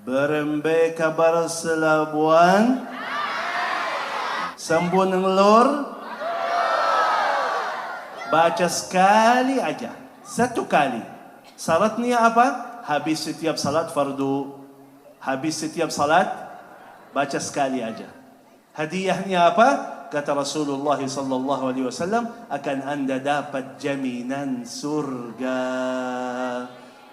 Berembe kabar selabuan. Sambun ngelor. Baca sekali aja. Satu kali. Syaratnya apa? Habis setiap salat fardu. Habis setiap salat baca sekali aja. Hadiahnya apa? Kata Rasulullah sallallahu alaihi wasallam, akan anda dapat jaminan surga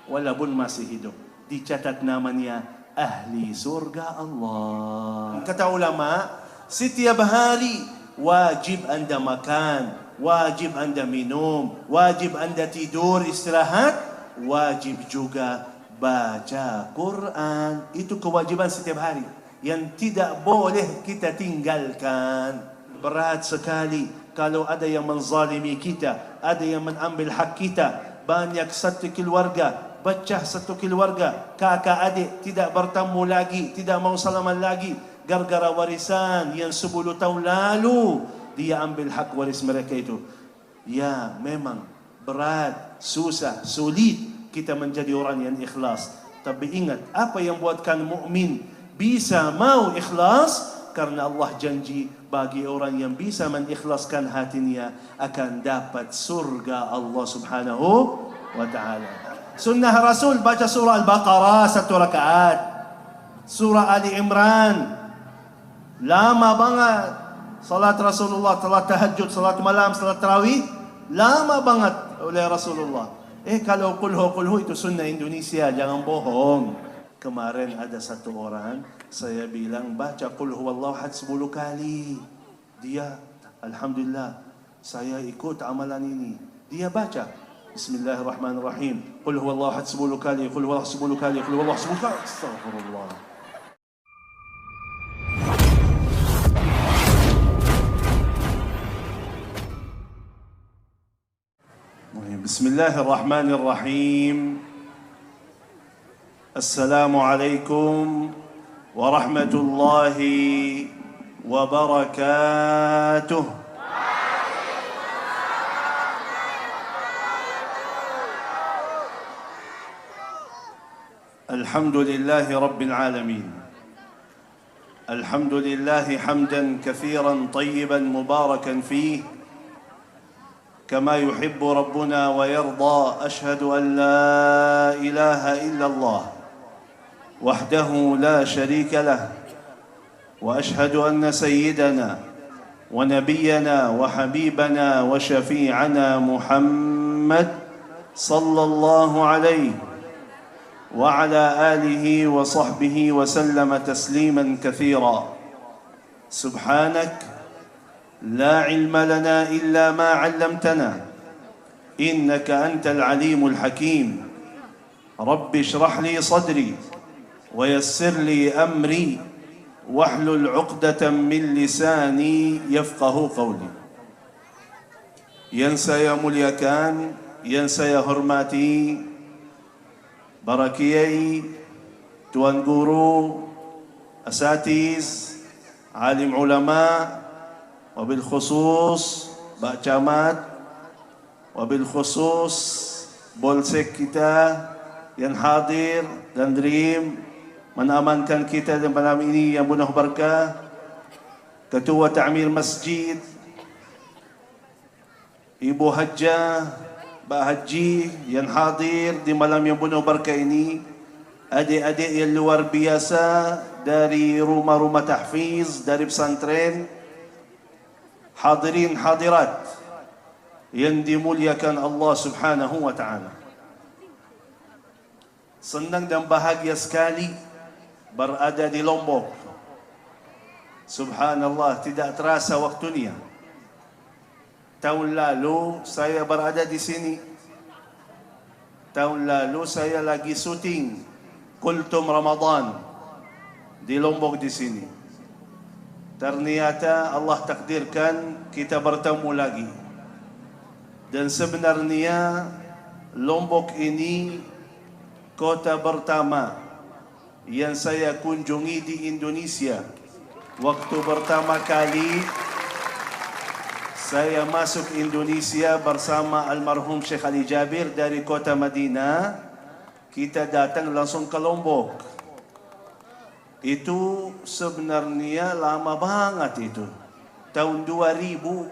walaupun masih hidup. Dicatat namanya ahli surga Allah. Kata ulama, setiap hari wajib anda makan, wajib anda minum, wajib anda tidur istirahat, wajib juga baca Quran. Itu kewajiban setiap hari yang tidak boleh kita tinggalkan. Berat sekali kalau ada yang menzalimi kita, ada yang mengambil hak kita. Banyak satu keluarga, pecah satu keluarga, kakak adik tidak bertemu lagi, tidak mau salaman lagi, gara-gara warisan yang 10 tahun lalu dia ambil hak waris mereka itu. Ya, memang berat, susah, sulit kita menjadi orang yang ikhlas. Tapi ingat, apa yang buatkan mukmin bisa mau ikhlas? Karena Allah janji bagi orang yang bisa mengikhlaskan hatinya akan dapat surga Allah subhanahu wa ta'ala. Sunnah Rasul baca surah Al-Baqarah 1 rakaat, surah Ali Imran. Lama banget. Salat Rasulullah, salat tahajud, salat malam, salat tarawih, lama banget oleh Rasulullah. Kalau kulhu itu sunnah Indonesia, jangan bohong. Kemarin ada satu orang, saya bilang baca qul huwallahu ahad 10 kali. Dia, alhamdulillah, saya ikut amalan ini. Dia baca Bismillahirrahmanirrahim, qul huwallahu ahad 10 kali, qul huwallahu 10 kali, qul huwallahu 10 kali. Astagfirullah. Bismillahirrahmanirrahim. Assalamualaikum warahmatullahi wabarakatuh. Alhamdulillahi rabbil alamin. Alhamdulillahi hamdan kathiran tayyiban mubarakan fih كما يحب ربنا ويرضى. أشهد أن لا إله إلا الله وحده لا شريك له، وأشهد أن سيدنا ونبينا وحبيبنا وشفيعنا محمد صلى الله عليه وعلى آله وصحبه وسلم تسليما كثيرا. سبحانك لا علم لنا إلا ما علمتنا إنك أنت العليم الحكيم. رب اشرح لي صدري ويسر لي أمري واحلل عقدة من لساني يفقه قولي. ينسى يا مليكان، ينسى يا هرماتي، بركيي، توان guru, asatiz, alim ulama, wabil khusus Pak Camat, wabil khusus Bolsek kita yang hadir dan dream menamankan kita di malam ini yang penuh berkah. Ketua Ta'mir Masjid, Ibu Hajjah, Pak Haji yang hadir di malam yang penuh berkah ini, adik-adik yang luar biasa dari rumah-rumah tahfiz, dari pesantren, hadirin hadirat yang dimuliakan Allah subhanahu wa ta'ala. Senang dan bahagia sekali berada di Lombok. Subhanallah, tidak terasa waktunya. Tahun lalu saya berada di sini. Tahun lalu saya lagi syuting Kultum Ramadan di Lombok di sini. Ternyata Allah takdirkan kita bertemu lagi. Dan sebenarnya Lombok ini kota pertama yang saya kunjungi di Indonesia. Waktu pertama kali saya masuk Indonesia bersama almarhum Syekh Ali Jabir dari kota Madinah, kita datang langsung ke Lombok. Itu sebenarnya lama banget itu. Tahun 2000,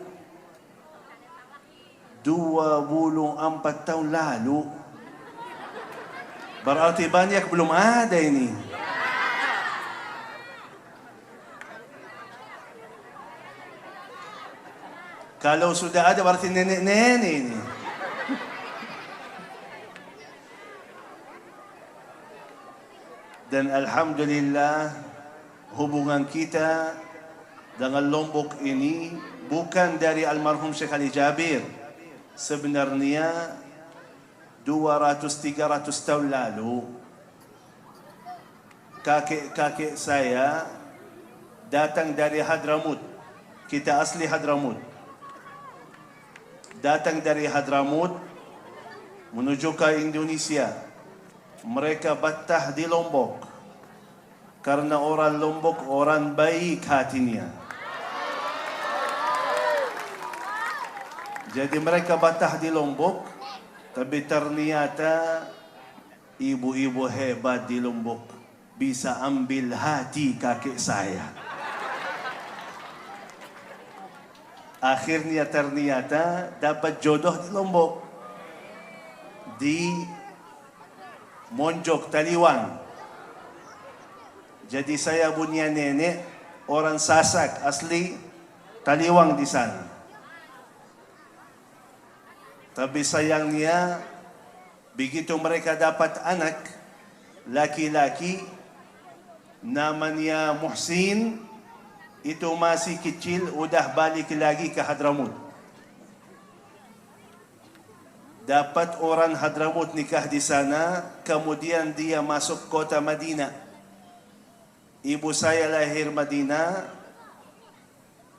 24 tahun lalu. Berarti banyak belum ada ini. Kalau sudah ada berarti nenek-nenek ini. Dan alhamdulillah hubungan kita dengan Lombok ini bukan dari almarhum Syekh Ali Jabir. Sebenarnya 200-300 tahun lalu kakek-kakek saya datang dari Hadramut. Kita asli Hadramut. Datang dari Hadramut menuju ke Indonesia. Mereka betah di Lombok karena orang Lombok orang baik hatinya. Jadi mereka betah di Lombok, tapi ternyata ibu-ibu hebat di Lombok bisa ambil hati kakek saya. Akhirnya ternyata dapat jodoh di Lombok, di Monjok, Taliwang. Jadi saya punya nenek orang Sasak asli Taliwang di sana. Tapi sayangnya begitu mereka dapat anak laki-laki namanya Muhsin, itu masih kecil, udah balik lagi ke Hadramut. Dapat orang Hadramut nikah di sana, kemudian dia masuk kota Madinah. Ibu saya lahir Madinah,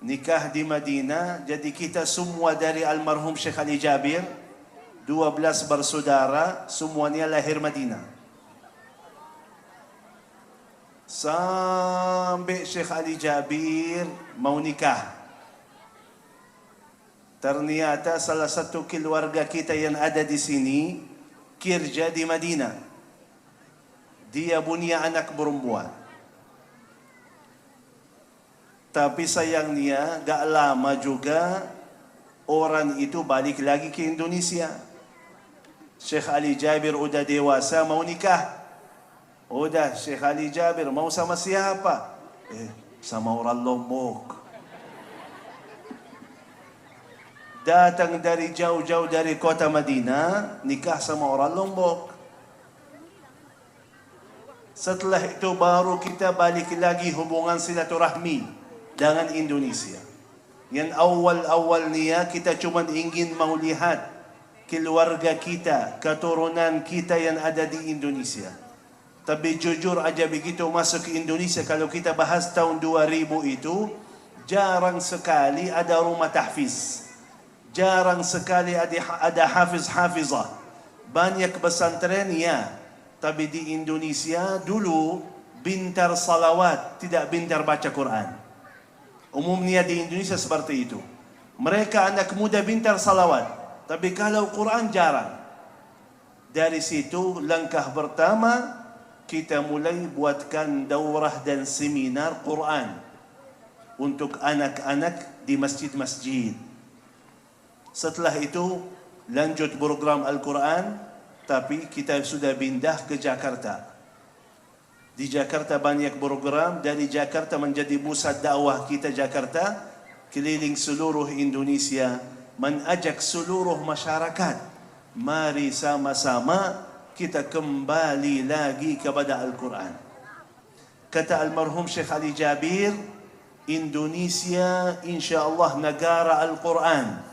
nikah di Madinah. Jadi kita semua dari almarhum Syekh Ali Jabir, 12 bersaudara, semuanya lahir Madinah. Sampai Syekh Ali Jabir mau nikah, ternyata salah satu keluarga kita yang ada di sini kerja di Madinah. Dia punya anak perempuan. Tapi sayangnya gak lama juga orang itu balik lagi ke Indonesia. Syekh Ali Jabir udah dewasa mau nikah. Udah Syekh Ali Jabir mau sama siapa? Sama orang Lombok. Datang dari jauh-jauh dari kota Madinah, nikah sama orang Lombok. Setelah itu baru kita balik lagi hubungan silaturahmi dengan Indonesia. Yang awal-awalnya kita cuma ingin mau lihat keluarga kita, keturunan kita yang ada di Indonesia. Tapi jujur aja begitu masuk ke Indonesia, kalau kita bahas tahun 2000 itu, jarang sekali ada rumah tahfiz. Jarang sekali ada hafiz-hafizah. Banyak pesantren ya, tapi di Indonesia dulu bintar salawat, tidak bintar baca Quran. Umumnya di Indonesia seperti itu. Mereka anak muda bintar salawat, tapi kalau Quran jarang. Dari situ langkah pertama kita mulai buatkan daurah dan seminar Quran untuk anak-anak di masjid-masjid. Setelah itu lanjut program Al-Quran, tapi kita sudah pindah ke Jakarta. Di Jakarta banyak program, dari Jakarta menjadi pusat dakwah kita Jakarta, keliling seluruh Indonesia, mengajak seluruh masyarakat, mari sama-sama kita kembali lagi kepada Al-Quran. Kata almarhum Syekh Ali Jabir, Indonesia insyaAllah negara Al-Quran.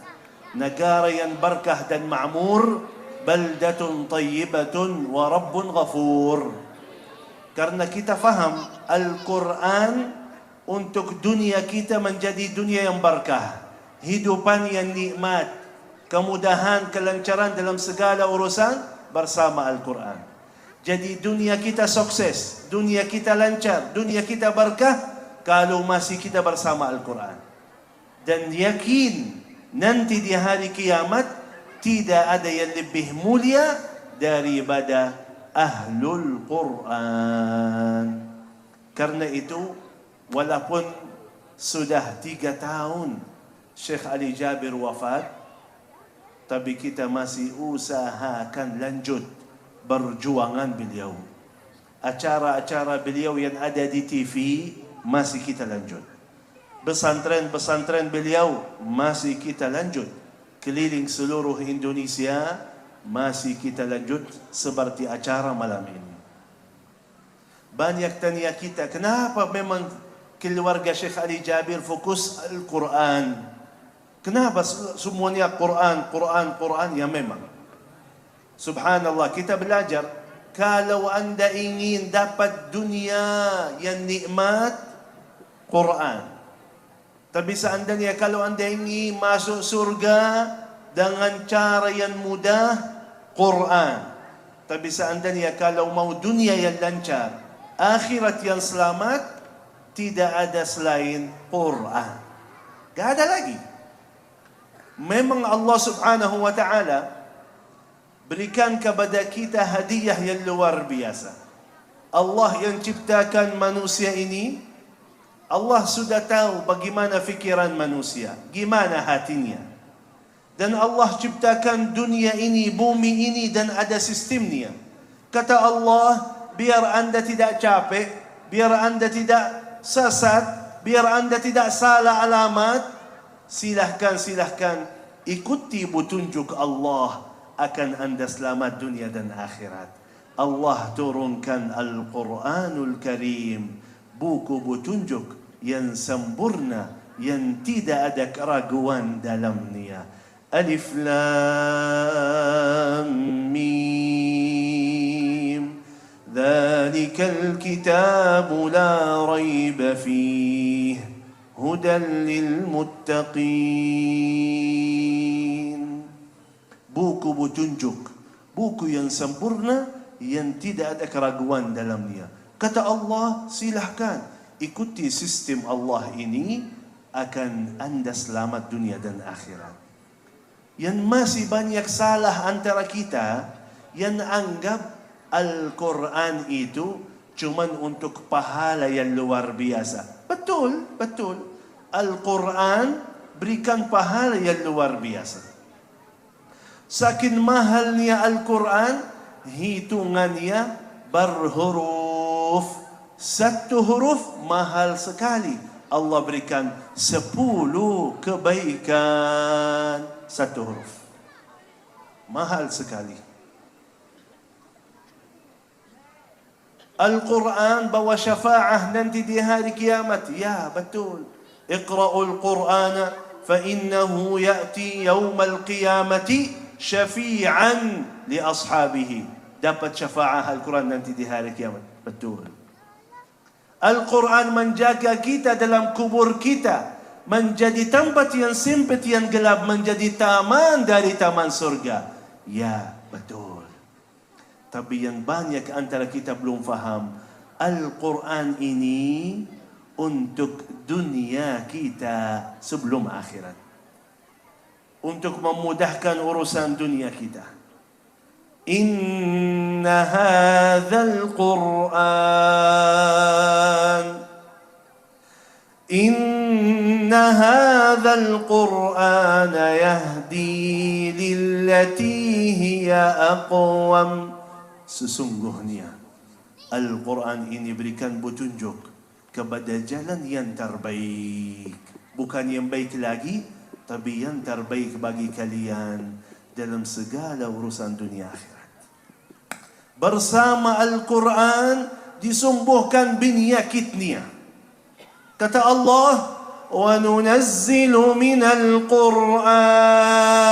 Negara yang berkah dan ma'mur, baldatun tayyibatun wa rabbun ghafur. Karena kita faham Al-Quran untuk dunia kita menjadi dunia yang berkah, hidupan yang nikmat, kemudahan, kelancaran dalam segala urusan bersama Al-Quran. Jadi dunia kita sukses, dunia kita lancar, dunia kita berkah kalau masih kita bersama Al-Quran. Dan yakin nanti di hari kiamat tidak ada yang lebih mulia daripada Ahlul Quran. Karena itu, walaupun sudah 3 tahun Syekh Ali Jabir wafat, tapi kita masih usahakan lanjut perjuangan beliau. Acara-acara beliau yang ada di TV masih kita lanjut. Pesantren-pesantren beliau masih kita lanjut. Keliling seluruh Indonesia masih kita lanjut seperti acara malam ini. Banyak tanya kita, kenapa memang keluarga Syekh Ali Jabir fokus Al-Quran? Kenapa semuanya Quran, Quran, Quran? Ya memang. Subhanallah, kita belajar, kalau anda ingin dapat dunia yang nikmat, Quran. Tapi seandainya kalau anda ingin masuk surga dengan cara yang mudah, Quran. Tapi seandainya kalau mau dunia yang lancar, akhirat yang selamat, tidak ada selain Quran. Tidak ada lagi. Memang Allah subhanahu wa ta'ala berikan kepada kita hadiah yang luar biasa. Allah yang ciptakan manusia ini, Allah sudah tahu bagaimana fikiran manusia, gimana hatinya. Dan Allah ciptakan dunia ini, bumi ini, dan ada sistemnya. Kata Allah, biar anda tidak capek, biar anda tidak sesat, biar anda tidak salah alamat, silahkan ikuti petunjuk Allah, akan anda selamat dunia dan akhirat. Allah turunkan Al-Quranul Karim, buku petunjuk yang sempurna, yang tidak ada keraguan dalamnya. Alif Lam Mim, Dzalikal kitabu la raiba fihi, hudan lil muttaqin. Buku petunjuk, buku yang sempurna, yang tidak ada keraguan dalamnya. Kata Allah, silahkan ikuti sistem Allah ini, akan anda selamat dunia dan akhirat. Yang masih banyak salah antara kita, yang anggap Al-Quran itu cuman untuk pahala yang luar biasa. Betul, betul. Al-Quran berikan pahala yang luar biasa. Saking mahalnya Al-Quran, hitungannya berhuruf. Satu huruf mahal sekali. Allah berikan 10 kebaikan. Satu huruf. Mahal sekali. Al-Quran bawa syafa'ah nanti di hari kiamat. Ya, betul. Iqra'ul Qur'ana fa'innahu ya'ti yawmal qiyamati syafi'an li ashabihi. Dapat syafa'ah Al-Quran nanti di hari kiamat. Betul. Al-Quran menjaga kita dalam kubur kita, menjadi tempat yang sempit yang gelap, menjadi taman dari taman surga. Ya, betul. Tapi yang banyak antara kita belum faham, Al-Quran ini untuk dunia kita sebelum akhirat. Untuk memudahkan urusan dunia kita. Inna hadzal Qur'an, Inna hadzal Qur'an yahdi lillati hiya aqwam. Sesungguhnya Al-Quran ini berikan petunjuk kepada jalan yang terbaik. Bukan yang baik lagi, tapi yang terbaik bagi kalian dalam segala urusan dunia akhirat. Bersama Al-Quran disembuhkan penyakitnya. Kata Allah, wa nunazzilu minal Qur'an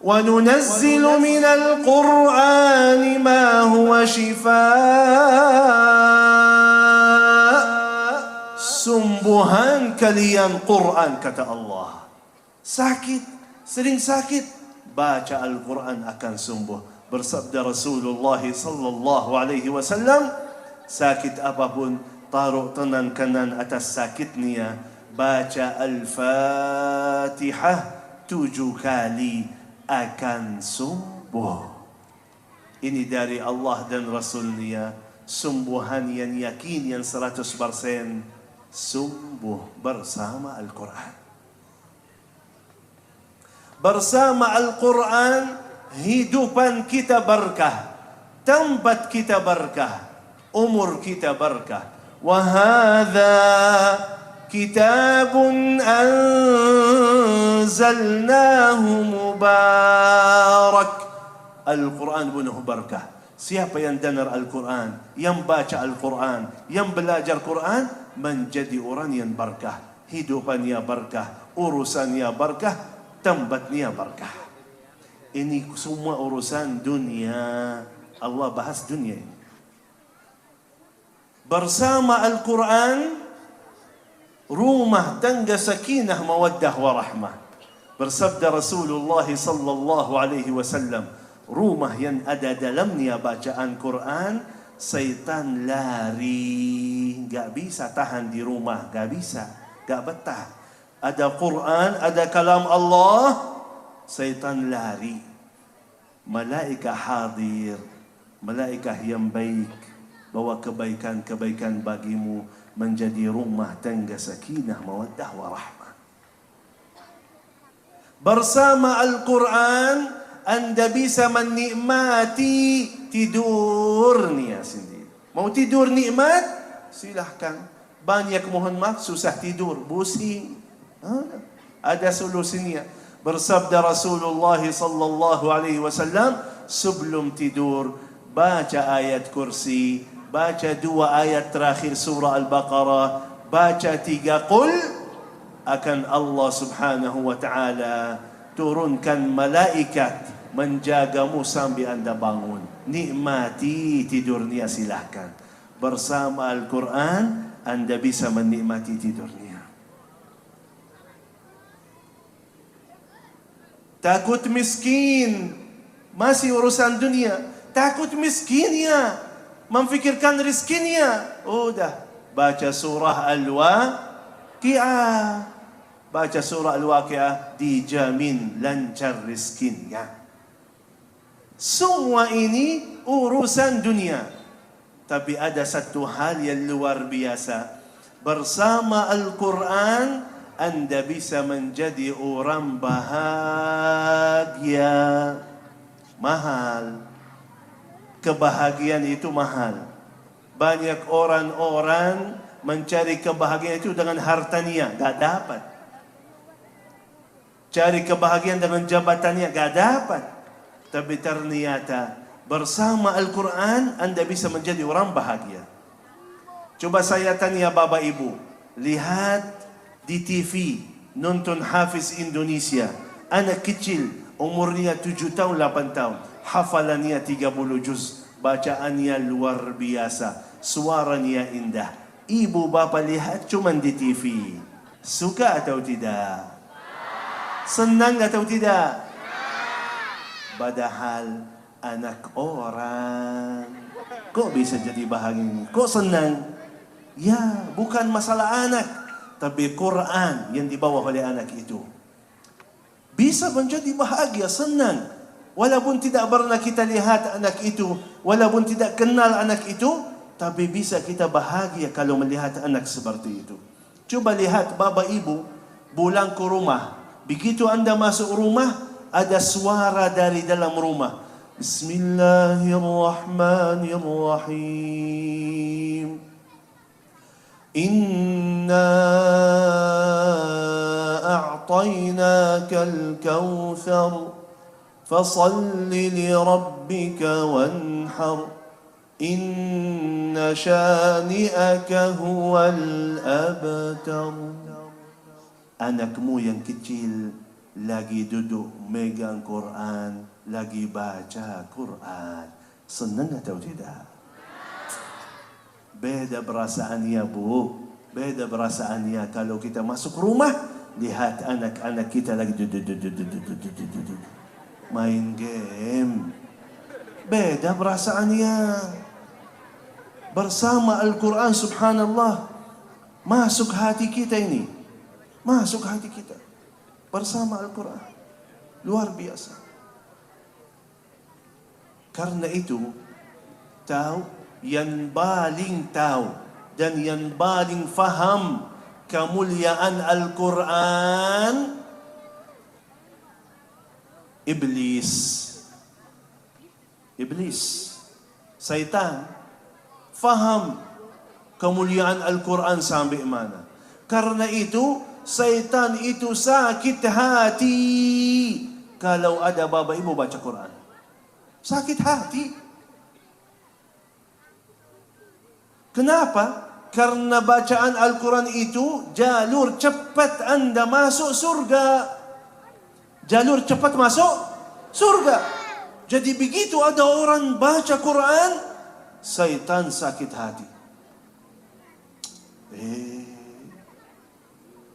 وننزل من القرآن ما هو شفاء. Sembuhan kalian Quran, kata Allah. Sakit, sering sakit, baca Al-Quran akan sembuh. Bersabda Rasulullah sallallahu alaihi wasallam, sakit apapun, taruh tangan kanan atas sakitnya, baca Al-Fatihah 7 kali, akan sembuh. Ini dari Allah dan Rasulnya sumbuhan yang yakin yang 100% sumbuh bersama Al-Quran. Bersama Al-Quran, hidupan kita berkah, tempat kita berkah, umur kita berkah. Wahadha kitabun anzalnahu mubarak. Al-Quran penuh berkah. Siapa yang dengar Al-Quran, yang baca Al-Quran, yang belajar Quran, menjadi orang yang berkah. Hidupannya berkah, urusannya berkah, tempatnya berkah. Ini semua urusan dunia. Allah bahas dunia ini. Bersama Al-Quran, rumah tangga sakinah, mawaddah, warahmah. Bersabda Rasulullah sallallahu alaihi wasallam, rumah yang ada dalamnya bacaan Quran, syaitan lari. Gak bisa tahan di rumah, gak bisa, gak betah. Ada Quran, ada kalam Allah, syaitan lari. Malaikah hadir, malaikah yang baik, bawa kebaikan-kebaikan bagimu, menjadi rumah tangga sakinah, mawaddah, warahmah. Bersama Al-Quran, anda bisa menikmati tidurnya sendiri. Mau tidur nikmat? Silahkan. Banyak mohon maaf susah tidur, pusing. Ada solusinya. Bersabda Rasulullah sallallahu alaihi wasallam, sebelum tidur baca ayat kursi, baca 2 ayat terakhir surah Al-Baqarah, baca 3 qul, akan Allah subhanahu wa ta'ala turunkan malaikat menjagamu sambil anda bangun. Nikmati tidurnya silahkan. Bersama Al-Quran, anda bisa menikmati tidurnya. Takut miskin, masih urusan dunia. Takut miskinnya, memfikirkan rizkinya. Udah, baca surah Al-Waqi'ah. Baca surah Al-Waqi'ah, dijamin lancar rizkinya. Semua ini urusan dunia. Tapi ada satu hal yang luar biasa. Bersama Al-Quran, anda bisa menjadi orang bahagia. Mahal. Kebahagiaan itu mahal. Banyak orang-orang mencari kebahagiaan itu dengan hartanya, gak dapat. Cari kebahagiaan dengan jabatannya, gak dapat. Tapi ternyata bersama Al-Quran, anda bisa menjadi orang bahagia. Coba saya tanya bapak ibu, lihat di TV, nonton Hafiz Indonesia, anak kecil, umurnya 7 tahun, 8 tahun. Hafalannya 30 juz. Bacaannya luar biasa. Suaranya indah. Ibu bapa lihat cuman di TV. Suka atau tidak? Senang atau tidak? Padahal anak orang. Kok bisa jadi bahagia? Kok senang? Ya, bukan masalah anak, tapi Quran yang dibawa oleh anak itu. Bisa menjadi bahagia, senang. Walaupun tidak pernah kita lihat anak itu, walaupun tidak kenal anak itu, tapi bisa kita bahagia kalau melihat anak seperti itu. Coba lihat bapak ibu pulang ke rumah. Begitu anda masuk rumah, ada suara dari dalam rumah. Bismillahirrahmanirrahim. Inna a'tainakal kautsar. فصل لربك وانحر إن شانئك هو الأبتر. Anakmu yang kecil lagi duduk megang Quran, lagi baca Quran. Senang atau tidak? Beda perasaannya bu, beda perasaannya kalau kita masuk rumah, lihat anak-anak kita lagi duduk main game. Beda perasaannya. Bersama Al-Quran, subhanallah, masuk hati kita ini. Masuk hati kita. Bersama Al-Quran. Luar biasa. Karena itu, tahu yang paling tahu dan yang paling faham kemuliaan Al-Quran, Iblis. Iblis, Syaitan, faham kemuliaan Al-Quran sampai mana. Karena itu, Syaitan itu sakit hati kalau ada bapa ibu baca Quran. Sakit hati. Kenapa? Karena bacaan Al-Quran itu jalur cepat Anda masuk surga. Jalur cepat masuk surga. Jadi begitu ada orang baca Quran, Syaitan sakit hati.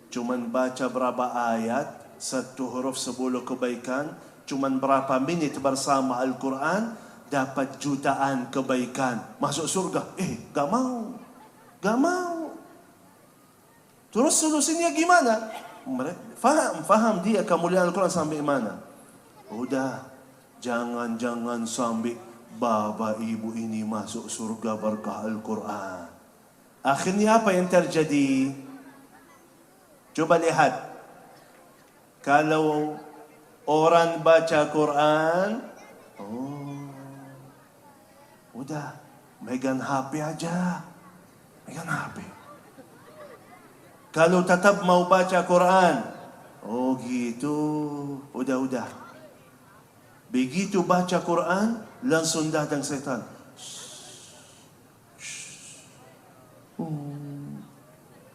Cuman baca berapa ayat, 1 huruf 10 kebaikan, cuman berapa menit bersama Al-Quran, dapat jutaan kebaikan, masuk surga. Gak mau. Gak mau. Terus solusinya gimana? Faham dia kemuliaan Al-Quran sampai mana? Udah, jangan sampai bapa ibu ini masuk surga berkah Al-Quran. Akhirnya apa yang terjadi? Coba lihat. Kalau orang baca Quran, udah, megang HP aja. Megang HP. Kalau tetap mau baca Quran, gitu. Udah. Begitu baca Quran, langsung datang setan.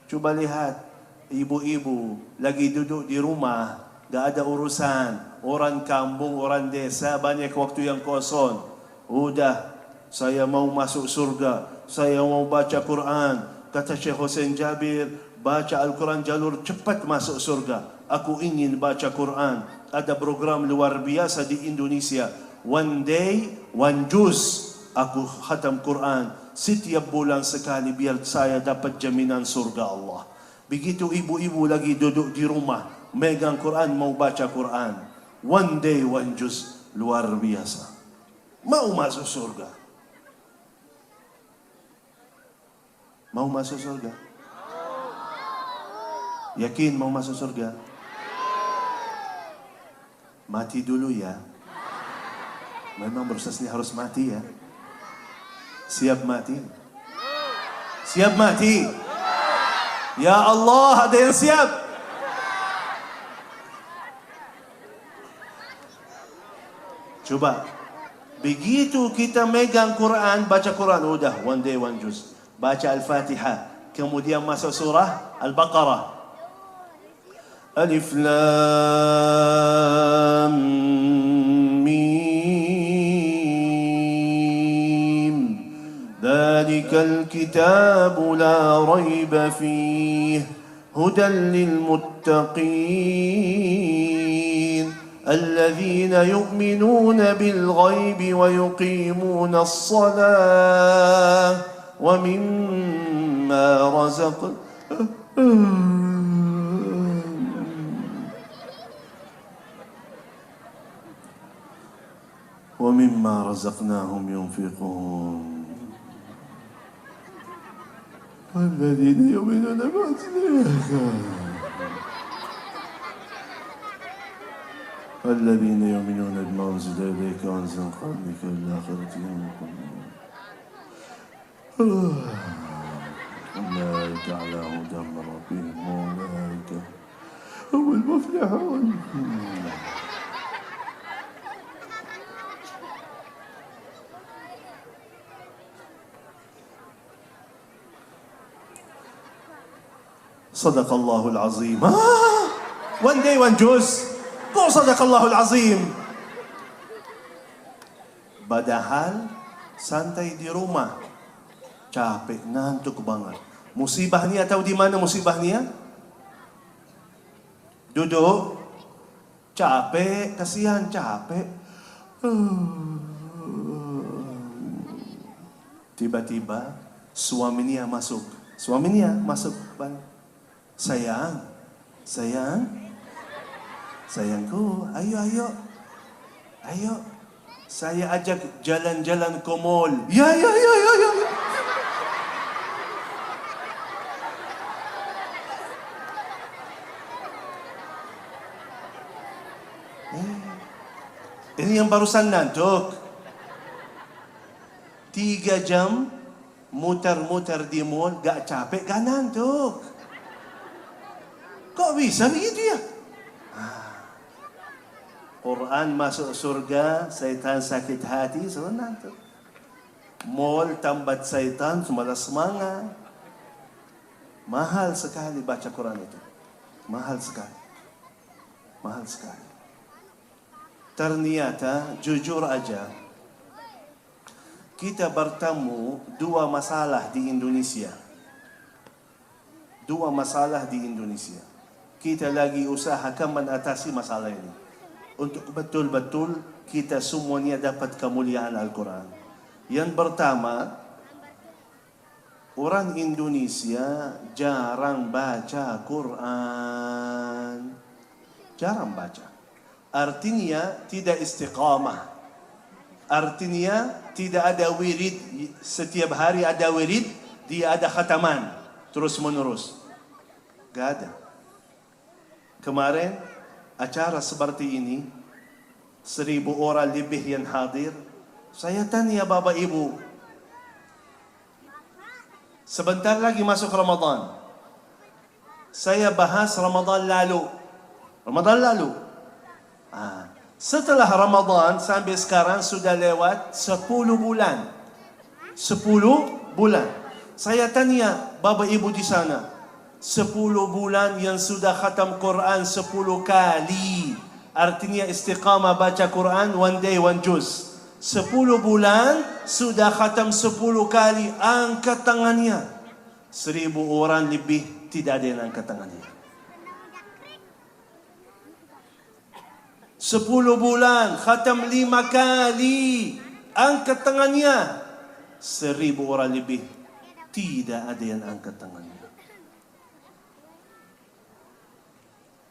Coba lihat. Ibu-ibu lagi duduk di rumah, gak ada urusan. Orang kampung, orang desa, banyak waktu yang kosong. Udah, saya mau masuk surga, saya mau baca Quran. Kata Syekh Hussein Jabir, baca Al-Quran jalur cepat masuk surga. Aku ingin baca Quran. Ada program luar biasa di Indonesia, One Day, One Juz. Aku khatam Quran setiap bulan sekali biar saya dapat jaminan surga Allah. Begitu ibu-ibu lagi duduk di rumah, megang Quran, mau baca Quran. One Day, One Juz. Luar biasa. Mau masuk surga. Mau masuk surga? Yakin mau masuk surga? Mati dulu ya. Memang prosesnya harus mati ya. Siap mati? Siap mati? Ya Allah, ada yang siap? Coba. Begitu kita megang Quran, baca Quran, udah, One Day, One Juz. Baca Al-Fatihah. Kemudian masuk surah Al-Baqarah. Alif Lam Mim. ذلك الكتاب لا ريب فيه هدى للمتقين الذين يؤمنون بالغيب ويقيمون الصلاة ومما رزقناهم ينفقون الذين يؤمنون بما أنزل إليك وأنزل من قبلك والآخرة هم يوقنون أولئك على هدى من ربهم وأولئك هم المفلحون. Sadaqallahul Azim. One Day, One Juz. Kok Sadaqallahul Azim? Padahal santai di rumah, capek, ngantuk banget. Musibahnya tahu di mana musibahnya? Duduk, capek, kasihan, capek. Tiba-tiba suaminya masuk. Sayangku, ayo. Saya ajak jalan-jalan ke mall. Ya. Ini yang barusan ngantuk. 3 jam muter-muter di mall, gak capek, gak ngantuk. Kok bisa begitu ya? Quran masuk surga, syaitan sakit hati, semua ngantuk. Mall tambat syaitan, semua semangat. Mahal sekali baca Quran itu. Mahal sekali. Mahal sekali. Ternyata, jujur aja, kita bertemu 2 masalah di Indonesia. 2 masalah di Indonesia. Kita lagi usahakan mengatasi masalah ini. Untuk betul-betul kita semuanya dapat kemuliaan Al-Quran. Yang pertama, orang Indonesia jarang baca Quran. Jarang baca. Artinya tidak istiqamah. Artinya tidak ada wirid. Setiap hari ada wirid, dia ada khataman. Terus menerus. Gak ada. Kemarin, acara seperti ini, 1000 orang lebih yang hadir. Saya tanya Bapak Ibu, sebentar lagi masuk Ramadan. Saya bahas Ramadan lalu. Setelah Ramadan sampai sekarang sudah lewat 10 bulan. 10 bulan. Saya tanya Bapak Ibu di sana, 10 bulan yang sudah khatam Quran 10 kali. Artinya istiqamah baca Quran one day one juz. 10 bulan sudah khatam 10 kali. Angkat tangannya. 1000 orang lebih tidak ada yang angkat tangannya. 10 bulan khatam 5 kali. Angkat tangannya. 1000 orang lebih tidak ada yang angkat tangannya.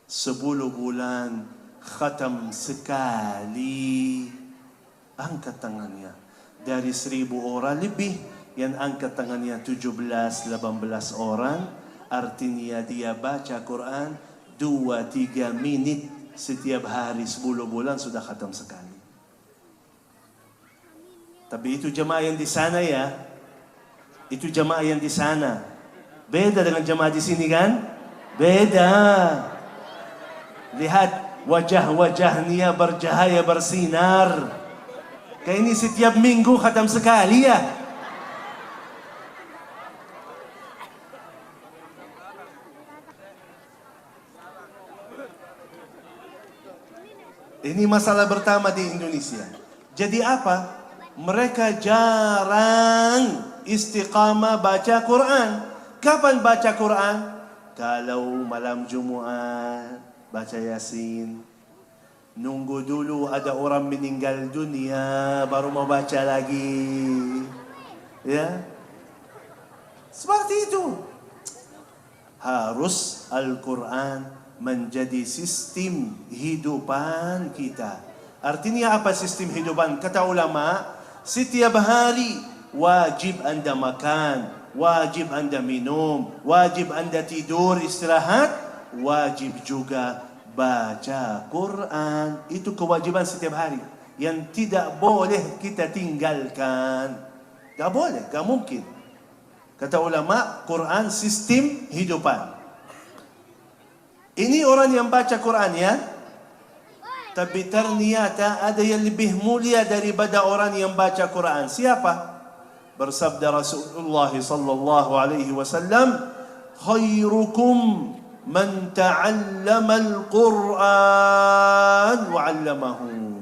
10 bulan khatam sekali. Angkat tangannya. Dari 1000 orang lebih yang angkat tangannya 17-18 orang. Artinya dia baca Quran 2-3 menit setiap hari. 10 bulan sudah khatam sekali. Tapi itu jemaah yang di sana ya. Itu jemaah yang di sana. Beda dengan jemaah di sini kan? Beda. Lihat wajah-wajahnya bercahaya bersinar. Kayak ini setiap minggu khatam sekali ya. Ini masalah pertama di Indonesia. Jadi apa? Mereka jarang istiqamah baca Quran. Kapan baca Quran? Kalau malam Jumat baca Yasin. Nunggu dulu ada orang meninggal dunia baru mau baca lagi. Ya. Seperti itu. Harus Al-Quran menjadi sistem hidupan kita. Artinya apa sistem hidupan? Kata ulama, setiap hari wajib Anda makan, wajib Anda minum, wajib Anda tidur, istirahat, wajib juga baca Quran. Itu kewajiban setiap hari yang tidak boleh kita tinggalkan. Gak boleh, gak mungkin. Kata ulama, Quran sistem hidupan. Ini orang yang baca Quran ya. Tapi ternyata ada yang lebih mulia daripada orang yang baca Quran. Siapa? Bersabda Rasulullah sallallahu alaihi wasallam, khairukum man ta'allama al-Quran wa 'allamahu.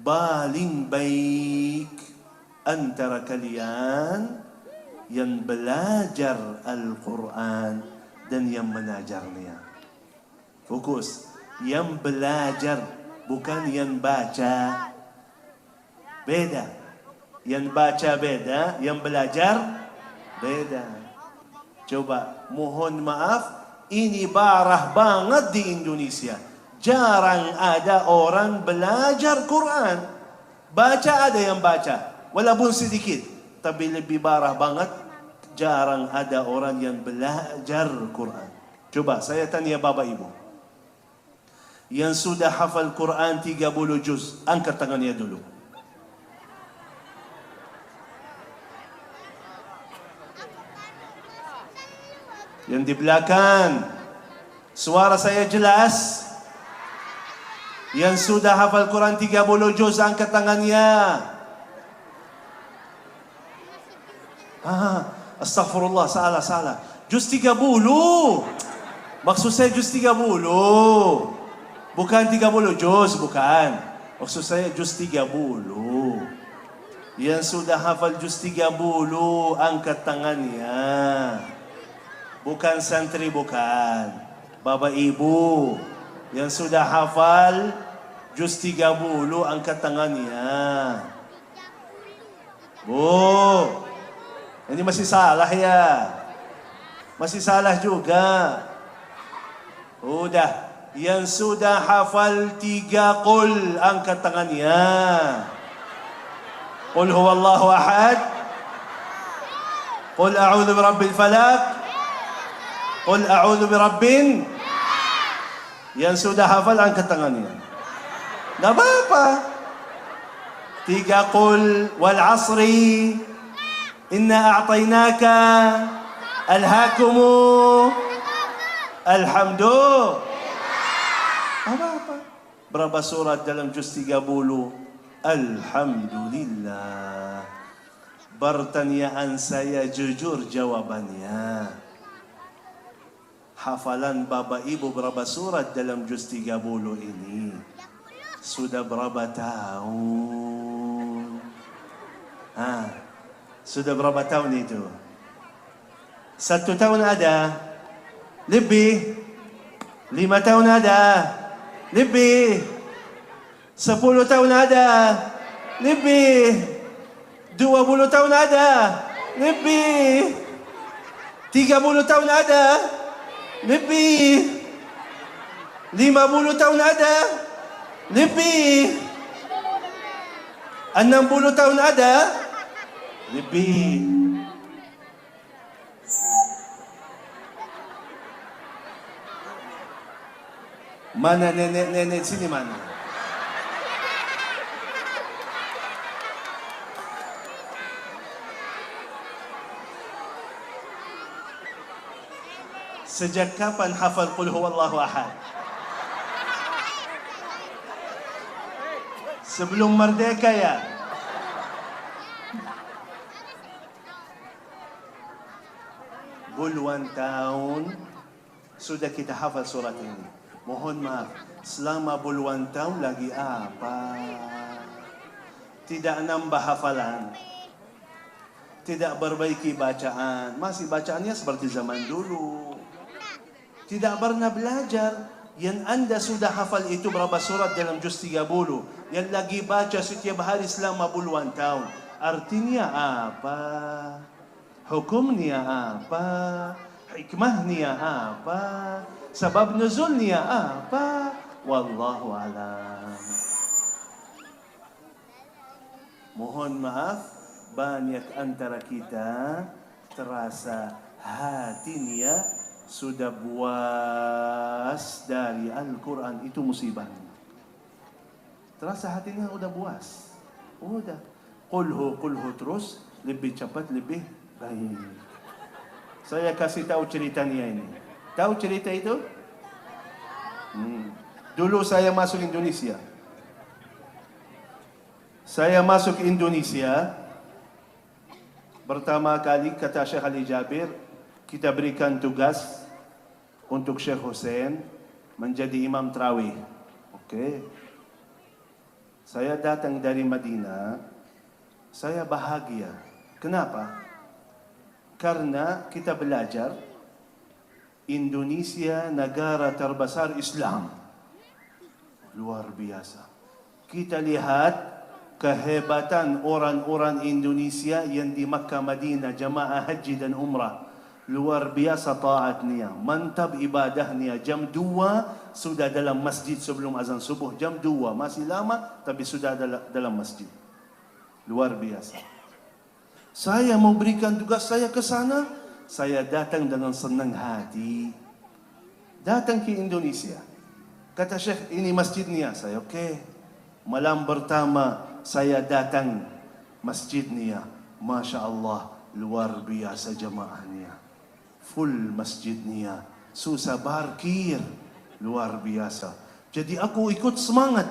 Paling baik antara kalian yang belajar Al-Quran dan yang mengajarnya. Fokus. Yang belajar, bukan yang baca. Beda. Yang baca beda, yang belajar beda. Coba, mohon maaf, ini parah banget di Indonesia. Jarang ada orang belajar Quran. Baca ada yang baca, walaupun sedikit. Tapi lebih parah banget, jarang ada orang yang belajar Quran. Coba saya tanya Bapak Ibu, yang sudah hafal Quran 30 juz, angkat tangannya dulu. Yang di belakang, suara saya jelas? Yang sudah hafal Quran 30 juz, angkat tangannya. Astaghfirullah, salah. Juz 30. Maksud saya juz 30. Bukan 30 juz, bukan. Maksud saya juz 30. Yang sudah hafal juz 30, angkat tangannya. Bukan santri, bukan. Bapak Ibu, yang sudah hafal juz 30, angkat tangannya. Bu, ini masih salah ya? Masih salah juga. Udah. Yang sudah hafal 3 qul, angkat tangannya. Qul huwallahu ahad. Qul a'udzu birabbil falaq. Qul a'udzu birabbin. Yang sudah hafal, angkat tangannya. Nggak apa-apa. 3 qul wal asri. Inna a'tainaka. Alhakumu. Alhamdulillah. Apa-apa. Berapa surat dalam juz 30? Alhamdulillah. Pertanyaan saya jujur jawabannya. Hafalan Bapak Ibu berapa surat dalam juz 30 ini? Sudah berapa tahun? Sudah berapa tahun itu? 1 tahun ada? Lebih? 5 tahun ada? Lebih? 10 tahun ada? Lebih? 20 tahun ada? Lebih? 30 tahun ada? Lebih? 50 tahun ada? Lebih? 60 tahun ada? Lebih? Mana nenek-nenek sini mana? Sejak kapan hafal qul huwallahu ahad? Sebelum merdeka ya? Puluhan tahun sudah kita hafal surat ini. Mohon maaf, selama puluhan tahun lagi apa? Tidak nambah hafalan, tidak perbaiki bacaan, masih bacaannya seperti zaman dulu. Tidak pernah belajar. Yang Anda sudah hafal itu berapa surat dalam juz 30, yang lagi baca setiap hari selama puluhan tahun. Artinya apa? Hukumnya apa? Hikmahnya apa? Sebab nuzulnya apa? Wallahu alam. Mohon maaf, banyak antara kita terasa hatinya sudah buas dari Al-Quran. Itu musibah. Terasa hatinya udah buas. Udah. Qulhu terus, lebih cepat, lebih baik. Saya kasih tahu ceritanya ini. Tahu cerita itu? Dulu saya masuk Indonesia. Saya masuk Indonesia. Pertama kali kata Syekh Ali Jabir, kita berikan tugas untuk Syekh Hussein menjadi imam tarawih. Oke. Saya datang dari Madinah. Saya bahagia. Kenapa? Karena kita belajar Indonesia negara terbesar Islam. Luar biasa. Kita lihat kehebatan orang-orang Indonesia yang di Makkah, Madinah, jamaah haji dan umrah. Luar biasa taatnya, mantap ibadahnya. Jam 2 sudah dalam masjid sebelum azan subuh. Jam 2 masih lama, tapi sudah dalam masjid. Luar biasa. Saya mau berikan tugas saya ke sana, saya datang dengan senang hati. Datang ke Indonesia. Kata Syekh, ini masjidnya. Saya okey. Malam pertama saya datang masjidnya. Masya Allah, luar biasa jamaahnya. Full masjidnya. Susah parkir. Luar biasa. Jadi aku ikut semangat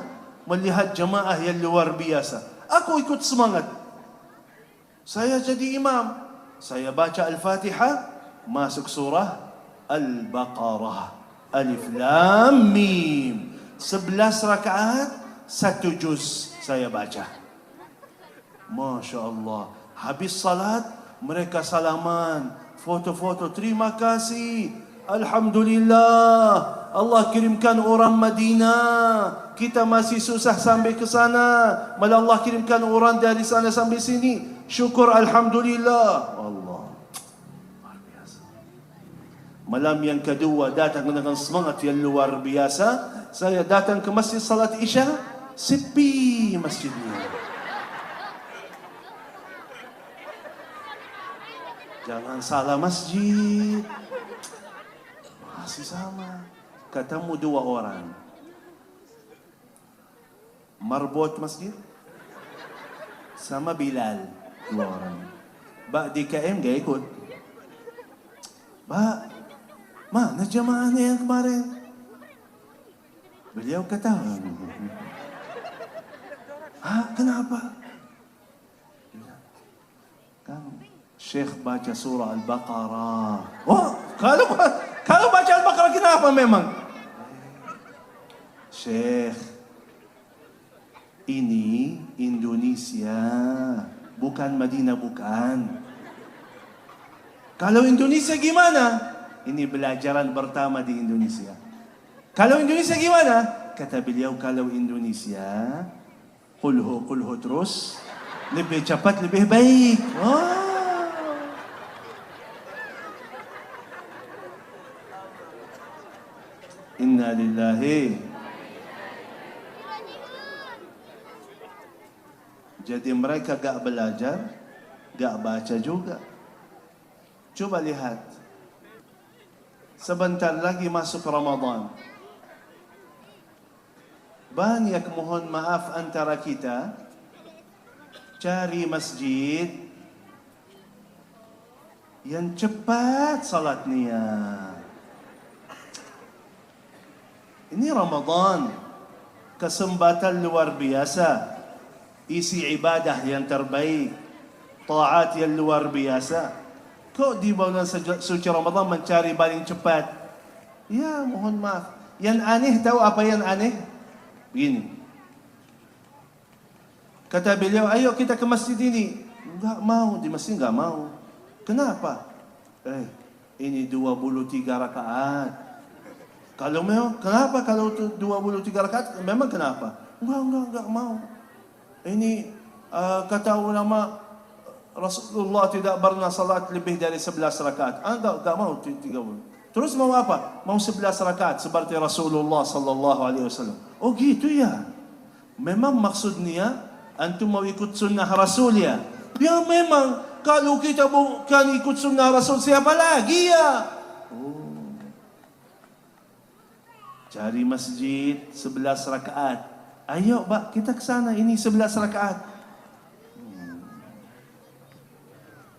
melihat jamaah yang luar biasa. Aku ikut semangat. Saya jadi imam. Saya baca Al-Fatihah, masuk surah Al-Baqarah. Alif Lam Mim. 11 rakaat, 1 juz saya baca. Masya Allah. Habis salat, mereka salaman, foto-foto, terima kasih. Alhamdulillah, Allah kirimkan orang Madinah. Kita masih susah sampai ke sana, malah Allah kirimkan orang dari sana sampai sini. Syukur Alhamdulillah. Allah, luar biasa. Malam yang kedua datang dengan semangat yang luar biasa. Saya datang ke masjid salat Isya, sepi masjidnya. Jangan salah masjid. Masih sama. Ketemu 2 orang. Marbot masjid sama Bilal. 2 orang. Bak DKM gak ikut. Bak, mana jamaahnya yang kemarin? Beliau kata, kenapa? Kan Syekh baca surah Al-Baqarah. Oh, kalau baca Al-Baqarah kenapa memang? Syekh, ini Indonesia, bukan Madinah, bukan. Kalau Indonesia gimana? Ini belajaran pertama di Indonesia. Kalau Indonesia gimana? Kata beliau, kalau Indonesia, kulhu terus, lebih cepat, lebih baik. Oh. Inna lillahi. Jadi mereka gak belajar, gak baca juga. Coba lihat. Sebentar lagi masuk Ramadan. Banyak mohon maaf antara kita cari masjid yang cepat salatnya. Ini Ramadan, kesempatan luar biasa. Isi ibadah yang terbaik, taat yang luar biasa. Kok di bulan suci Ramadan mencari paling cepat? Ya, mohon maaf. Yang aneh, tahu apa yang aneh? Begini. Kata beliau, ayo kita ke masjid ini. Enggak mau, di masjid enggak mau. Kenapa? Ini 23 rakaat. Kalau memang, kenapa kalau 23 rakaat? Memang kenapa? Enggak mau. Ini kata ulama, Rasulullah tidak pernah salat lebih dari 11 rakaat. Enggak mau 30. Terus mau apa? Mau 11 rakaat seperti Rasulullah sallallahu alaihi wasallam. Oh gitu ya. Memang maksudnya antum mau ikut sunnah Rasul ya? Ya memang. Kalau kita bukan ikut sunnah Rasul, siapa lagi ya? Oh. Cari masjid 11 rakaat. Ayo Pak, kita ke sana. Ini 11 rakaat.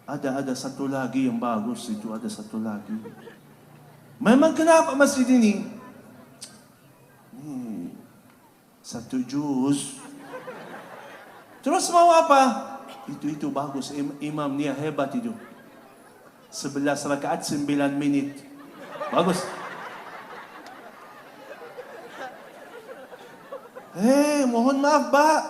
Ada satu lagi yang bagus itu, ada satu lagi. Memang kenapa masjid ini? Ini 1 juz. Terus mau apa? Itu bagus. Imam dia hebat itu. 11 rakaat 9 menit. Bagus. Mohon maaf Pak.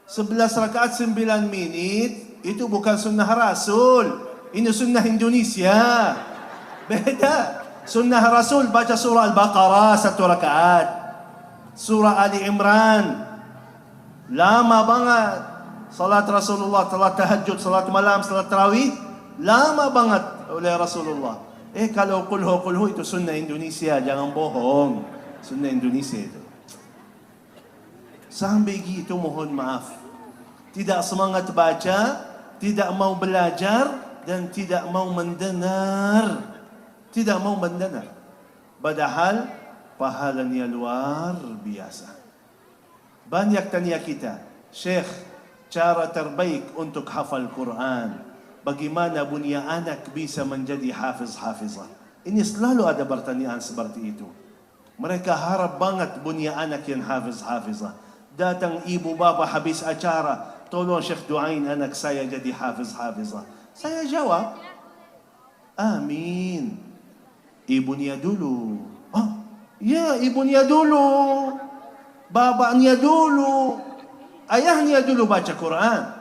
11 rakaat 9 menit itu bukan sunnah Rasul. Ini sunnah Indonesia. Beda. Sunnah Rasul baca surah Al-Baqarah 1 rakaat. Surah Ali Imran. Lama banget. Salat Rasulullah, salat tahajud, salat malam, salat tarawih. Lama banget oleh Rasulullah. Kalau kulhu itu sunnah Indonesia, jangan bohong. Sunnah Indonesia itu. Sampai gitu mohon maaf. Tidak semangat baca, tidak mau belajar, dan tidak mau mendengar. Tidak mau mendengar. Padahal pahalanya luar biasa. Banyak tanya kita, Syekh, cara terbaik untuk hafal Quran. Bagaimana bunia anak bisa menjadi hafiz-hafizah? Ini selalu ada pertanyaan seperti itu. Mereka harap banget bunia anak yang hafiz-hafizah. Datang ibu bapa habis acara, tolong Syekh doain anak saya jadi hafiz-hafizah. Saya jawab, amin. Ibunya dulu. Oh, ya ibunya dulu. Bapaknya dulu. Ayahnya dulu baca Quran.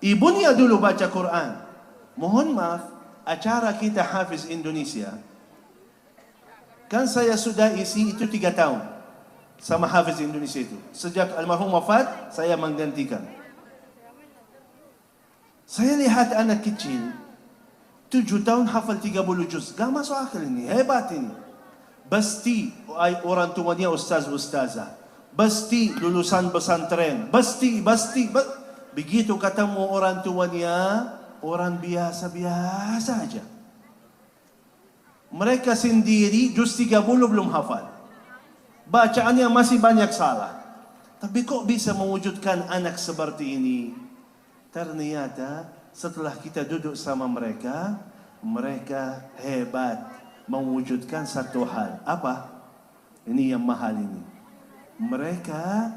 Ibunya dulu baca Quran. Mohon maaf, acara kita Hafiz Indonesia, kan saya sudah isi itu 3 tahun sama Hafiz Indonesia itu. Sejak almarhum wafat, saya menggantikan. Saya lihat anak kecil, 7 tahun hafal 30 juz. Gak masuk akal ini, hebat ini. Pasti orang tuanya ustaz-ustazah. Pasti lulusan pesantren. Pasti. Begitu ketemu orang tuanya, orang biasa-biasa aja. Mereka sendiri juz 30 belum hafal. Bacaannya masih banyak salah. Tapi kok bisa mewujudkan anak seperti ini? Ternyata setelah kita duduk sama mereka, mereka hebat mewujudkan satu hal. Apa? Ini yang mahal ini. Mereka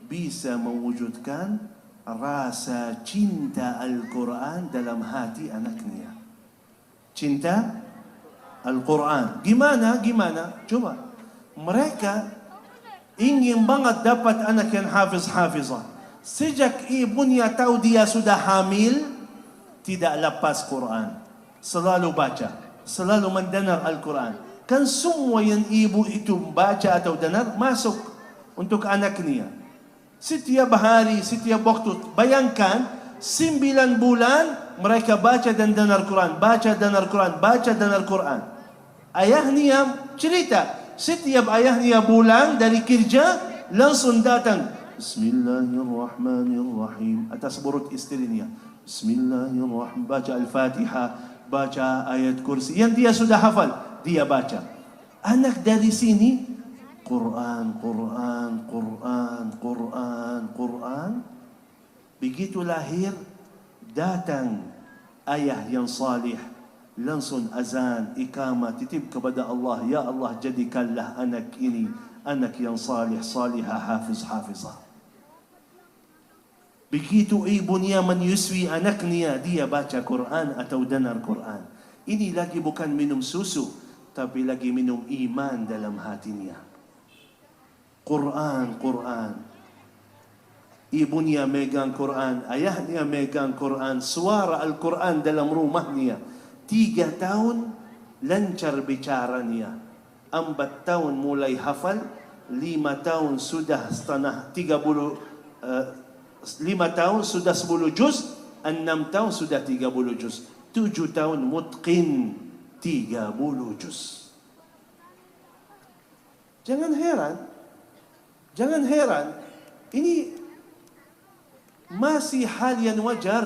bisa mewujudkan rasa cinta Al-Quran dalam hati anaknya. Cinta Al-Quran. Gimana? Coba. Mereka ingin banget dapat anak yang hafiz-hafizah. Sejak ibunya tahu dia sudah hamil, tidak lepas Quran. Selalu baca. Selalu mendengar Al-Quran. Kan semua yang ibu itu baca atau dengar masuk untuk anaknya. Setiap hari, setiap waktu. Bayangkan 9 bulan mereka baca dan dengar Quran. Baca dan dengar Quran. Ayahnya cerita. Setiap ayahnya pulang dari kerja, langsung datang. Bismillahirrahmanirrahim. Atas perut istrinya. Bismillahirrahmanirrahim. Baca Al-Fatihah. Baca ayat kursi. Yang dia sudah hafal, dia baca. Anak dari sini Quran. Begitu lahir, datang ayah yang salih, langsung azan, iqamah, titip kepada Allah, ya Allah jadikanlah anak ini anak yang salih, salihah, hafiz, hafizah. Begitu ibunya menyusui anaknya, dia baca Quran atau dengar Quran. Ini lagi bukan minum susu, tapi lagi minum iman dalam hatinya. Quran. Ibunya megang Quran, ayahnya megang Quran, suara Al-Quran dalam rumahnya. 3 tahun lancar bicaranya. 4 tahun mulai hafal, 5 tahun sudah setengah 5 tahun sudah 10 juz, 6 tahun sudah 30 juz, 7 tahun mutqin 30 juz. Jangan heran, ini masih hal yang wajar,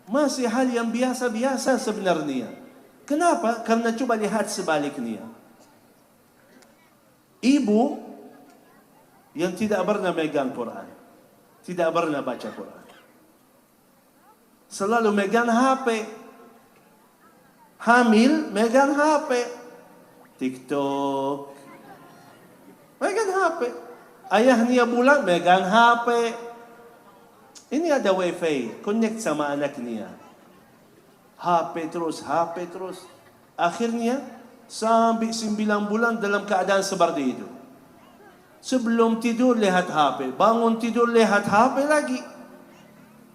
masih hal yang biasa-biasa sebenarnya. Kenapa? Karena coba lihat sebaliknya. Ibu yang tidak pernah megang Quran, tidak pernah baca Quran, selalu megang HP, hamil megang HP, TikTok, megang HP. Ayahnya pulang megang HP. Ini ada wifi, connect sama anaknya. HP terus. Akhirnya sampai 9 bulan dalam keadaan seperti itu. Sebelum tidur lihat HP, bangun tidur lihat HP lagi.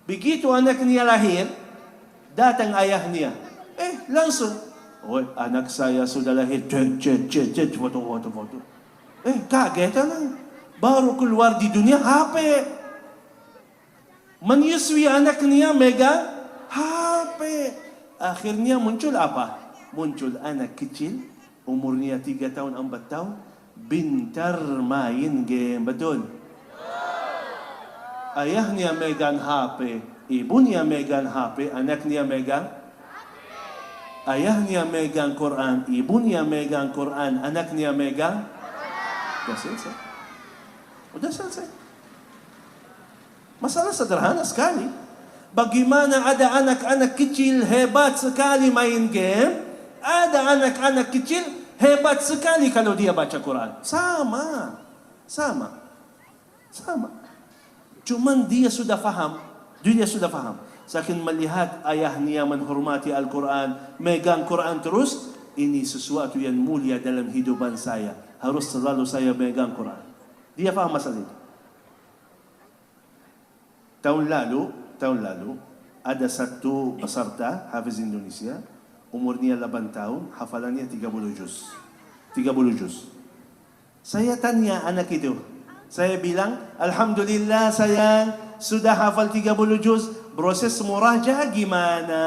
Begitu anaknya lahir, datang ayahnya. Langsung, anak saya sudah lahir. Cek, foto. Kaget anak. Baru keluar di dunia HP. Menyusui anaknya megang HP. Akhirnya muncul apa? Muncul anak kecil, umurnya 3 tahun, 4 tahun, pintar main game. Betul? Ayahnya megang HP, ibunya megang HP, anaknya megang. Ayahnya megang Quran, ibunya megang Quran, anaknya megang. Sudah selesai. Sudah selesai. Masalah sederhana sekali. Bagaimana ada anak-anak kecil hebat sekali main game, ada anak-anak kecil hebat sekali kalau dia baca Quran. Sama. Sama. Sama. Cuman dia sudah faham. Dia sudah faham. Saking melihat ayahnya menghormati Al-Quran, megang Quran terus, ini sesuatu yang mulia dalam hidupan saya. Harus selalu saya megang Quran. Dia faham masalah itu. Tahun lalu, ada satu peserta Hafiz Indonesia, umurnya 8 tahun, hafalannya 30 juz. 30 juz. Saya tanya anak itu, saya bilang, Alhamdulillah sayang, sudah hafal 30 juz, proses murajaah gimana?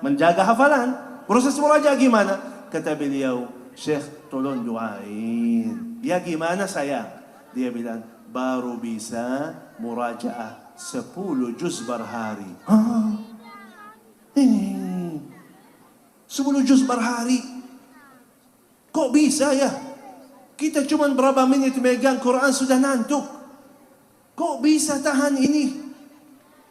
Menjaga hafalan, proses murajaah gimana? Kata beliau, Syekh tolong doain. Ya gimana sayang? Dia bilang, baru bisa murajaah 10 juz per hari. Hah? 10 juz per hari? Kok bisa ya? Kita cuma berapa menit megang Quran sudah ngantuk. Kok bisa tahan ini?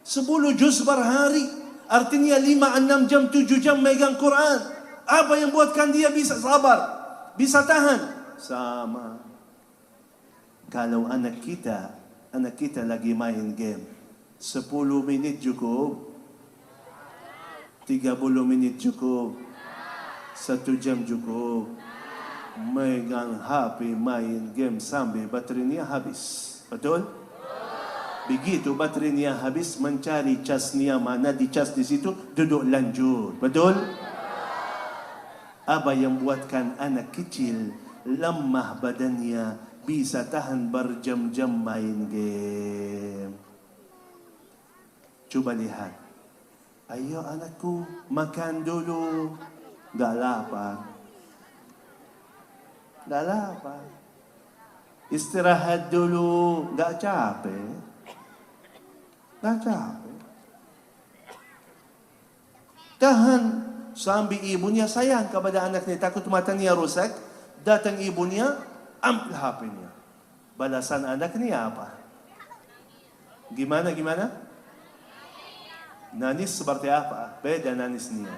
10 juz per hari. Artinya 5, 6 jam, 7 jam megang Quran. Apa yang buatkan dia bisa sabar? Bisa tahan? Sama. Kalau anak kita lagi main game, 10 menit cukup, 30 menit cukup, 1 jam cukup. Megang HP, main game sampai baterainya habis. Betul? Begitu baterainya habis, mencari casnya mana, dicas di situ, duduk lanjut. Betul? Apa yang buatkan anak kecil lemah badannya, bisa tahan berjam-jam main game? Coba lihat. Ayo anakku, makan dulu. Gak lapar. Gak lapar. Istirahat dulu. Gak capek. Gak capek. Tahan sambil ibunya sayang kepada anaknya, takut matanya rusak. Datang ibunya, ambil HP-nya. Balasan anaknya apa? Gimana? Nangis seperti apa? Beda nangisnya.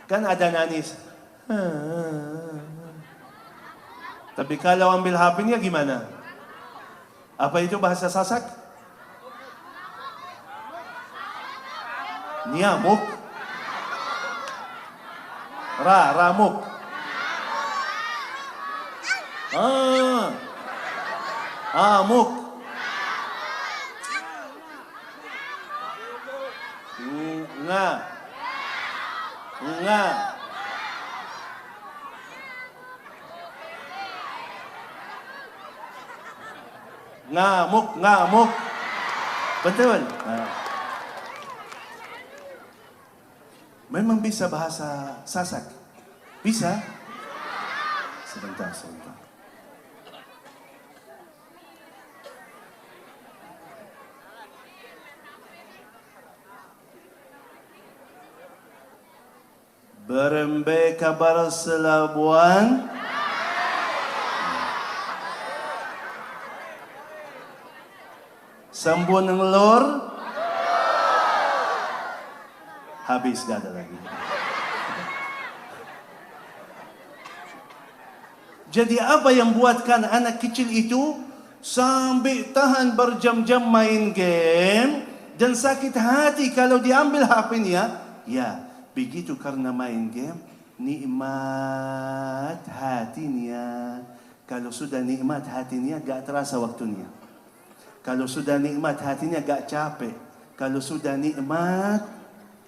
Kan ada nangis. Tapi kalau ambil HP-nya gimana? Apa itu bahasa Sasak? Niamuk. Ramuk. Amuk. Ngamuk. Betul. Memang bisa bahasa Sasak? Bisa? Sebentar. Berembe kabar selabuan. Sambun ngelor. Habis, gak ada lagi. Jadi apa yang buatkan anak kecil itu sampai tahan berjam-jam main game dan sakit hati kalau diambil HP-nya? Ya, begitu karena main game, nikmat hatinya. Kalau sudah nikmat hatinya, gak terasa waktunya. Kalau sudah nikmat hatinya, gak capek. Kalau sudah nikmat,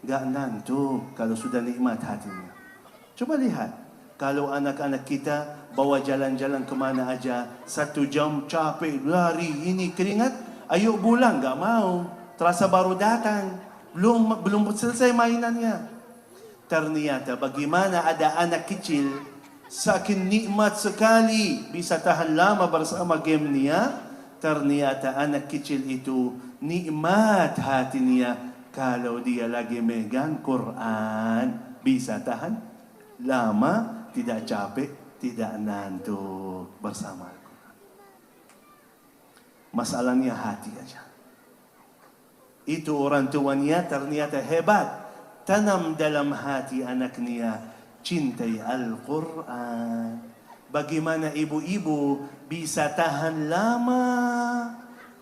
gak ngantuk. Kalau sudah nikmat hatinya. Coba lihat. Kalau anak-anak kita bawa jalan-jalan kemana aja, 1 jam capek, lari, ini keringat, ayo pulang, gak mau. Terasa baru datang. Belum selesai mainannya. Ternyata bagaimana ada anak kecil, saking nikmat sekali bisa tahan lama bersama game niya. Ternyata anak kecil itu nikmat hatinya kalau dia lagi megang Quran. Bisa tahan lama, tidak capek, tidak ngantuk bersama Al-Quran. Masalahnya hati aja. Itu orang tuanya ternyata hebat. Tanam dalam hati anaknya cintai Al-Quran. Bagaimana ibu-ibu bisa tahan lama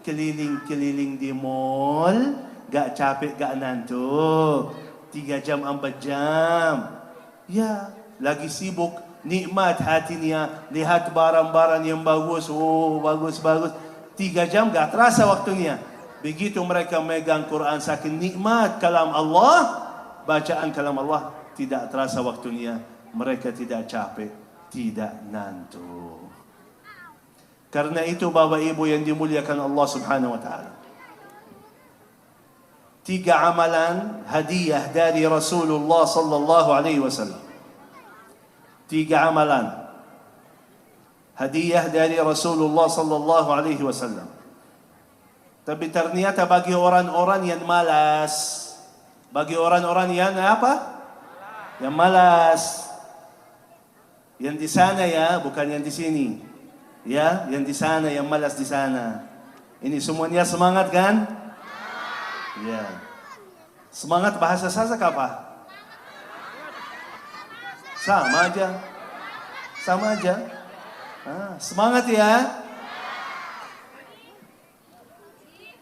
keliling-keliling di mall, gak capek, gak ngantuk, 3 jam, 4 jam. Ya, lagi sibuk, nikmat hatinya, lihat barang-barang yang bagus, oh bagus-bagus. 3 jam gak terasa waktunya. Begitu mereka megang Quran, saking nikmat kalam Allah, bacaan kalam Allah, tidak terasa waktunya. Mereka tidak capek, tidak ngantuk. Karena itu Bapak Ibu yang dimuliakan Allah Subhanahu wa taala, 3 amalan hadiah dari Rasulullah sallallahu alaihi wasallam. 3 amalan hadiah dari Rasulullah sallallahu alaihi wasallam. Tapi ternyata bagi orang-orang yang malas, bagi orang-orang yang apa? Yang malas. Yang di sana ya, bukan yang di sini. Ya, yang di sana, yang malas di sana. Ini semuanya semangat kan? Ya. Semangat bahasa Sasak apa? Sama aja. Sama aja. Semangat ya.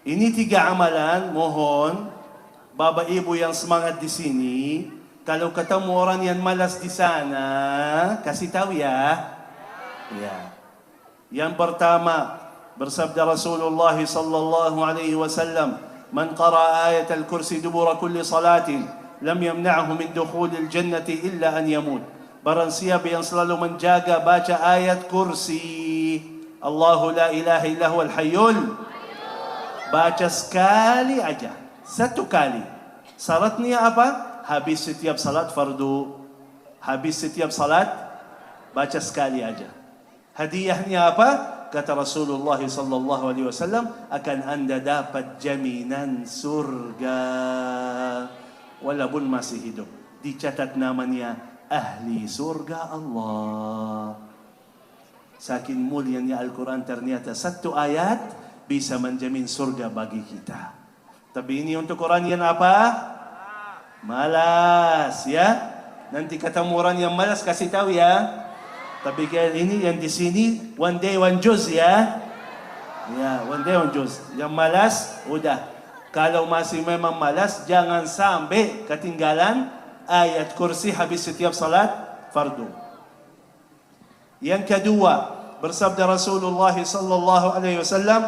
Ini 3 amalan, mohon Bapak Ibu yang semangat di sini, kalau ketemu orang yang malas di sana, kasih tahu ya. Ya. Yang pertama, bersabda Rasulullah sallallahu alaihi wasallam, "Man qara'a ayat al-kursi dubura kulli salatin, lam yamna'hu min dukhulil jannati illa an yamut." Barang siapa yang selalu menjaga baca ayat kursi, Allahu la ilaha illa huwal hayyul, baca sekali aja, 1 kali. Syaratnya apa? Habis setiap salat fardu. Habis setiap salat, baca sekali aja. Hadiahnya apa? Kata Rasulullah sallallahu alaihi wasallam, akan anda dapat jaminan surga walaupun masih hidup. Dicatat namanya ahli surga Allah. Saking mulianya Al-Quran, ternyata 1 ayat bisa menjamin surga bagi kita. Tapi ini untuk orang yang apa? Malas ya. Nanti ketemu orang yang malas kasih tahu ya. Tapi kali ini yang di sini one day one juz ya. Ya, one day one juz. Yang malas udah. Kalau masih memang malas, jangan sampai ketinggalan ayat kursi habis setiap salat fardu. Yang kedua, bersabda Rasulullah sallallahu alaihi wasallam,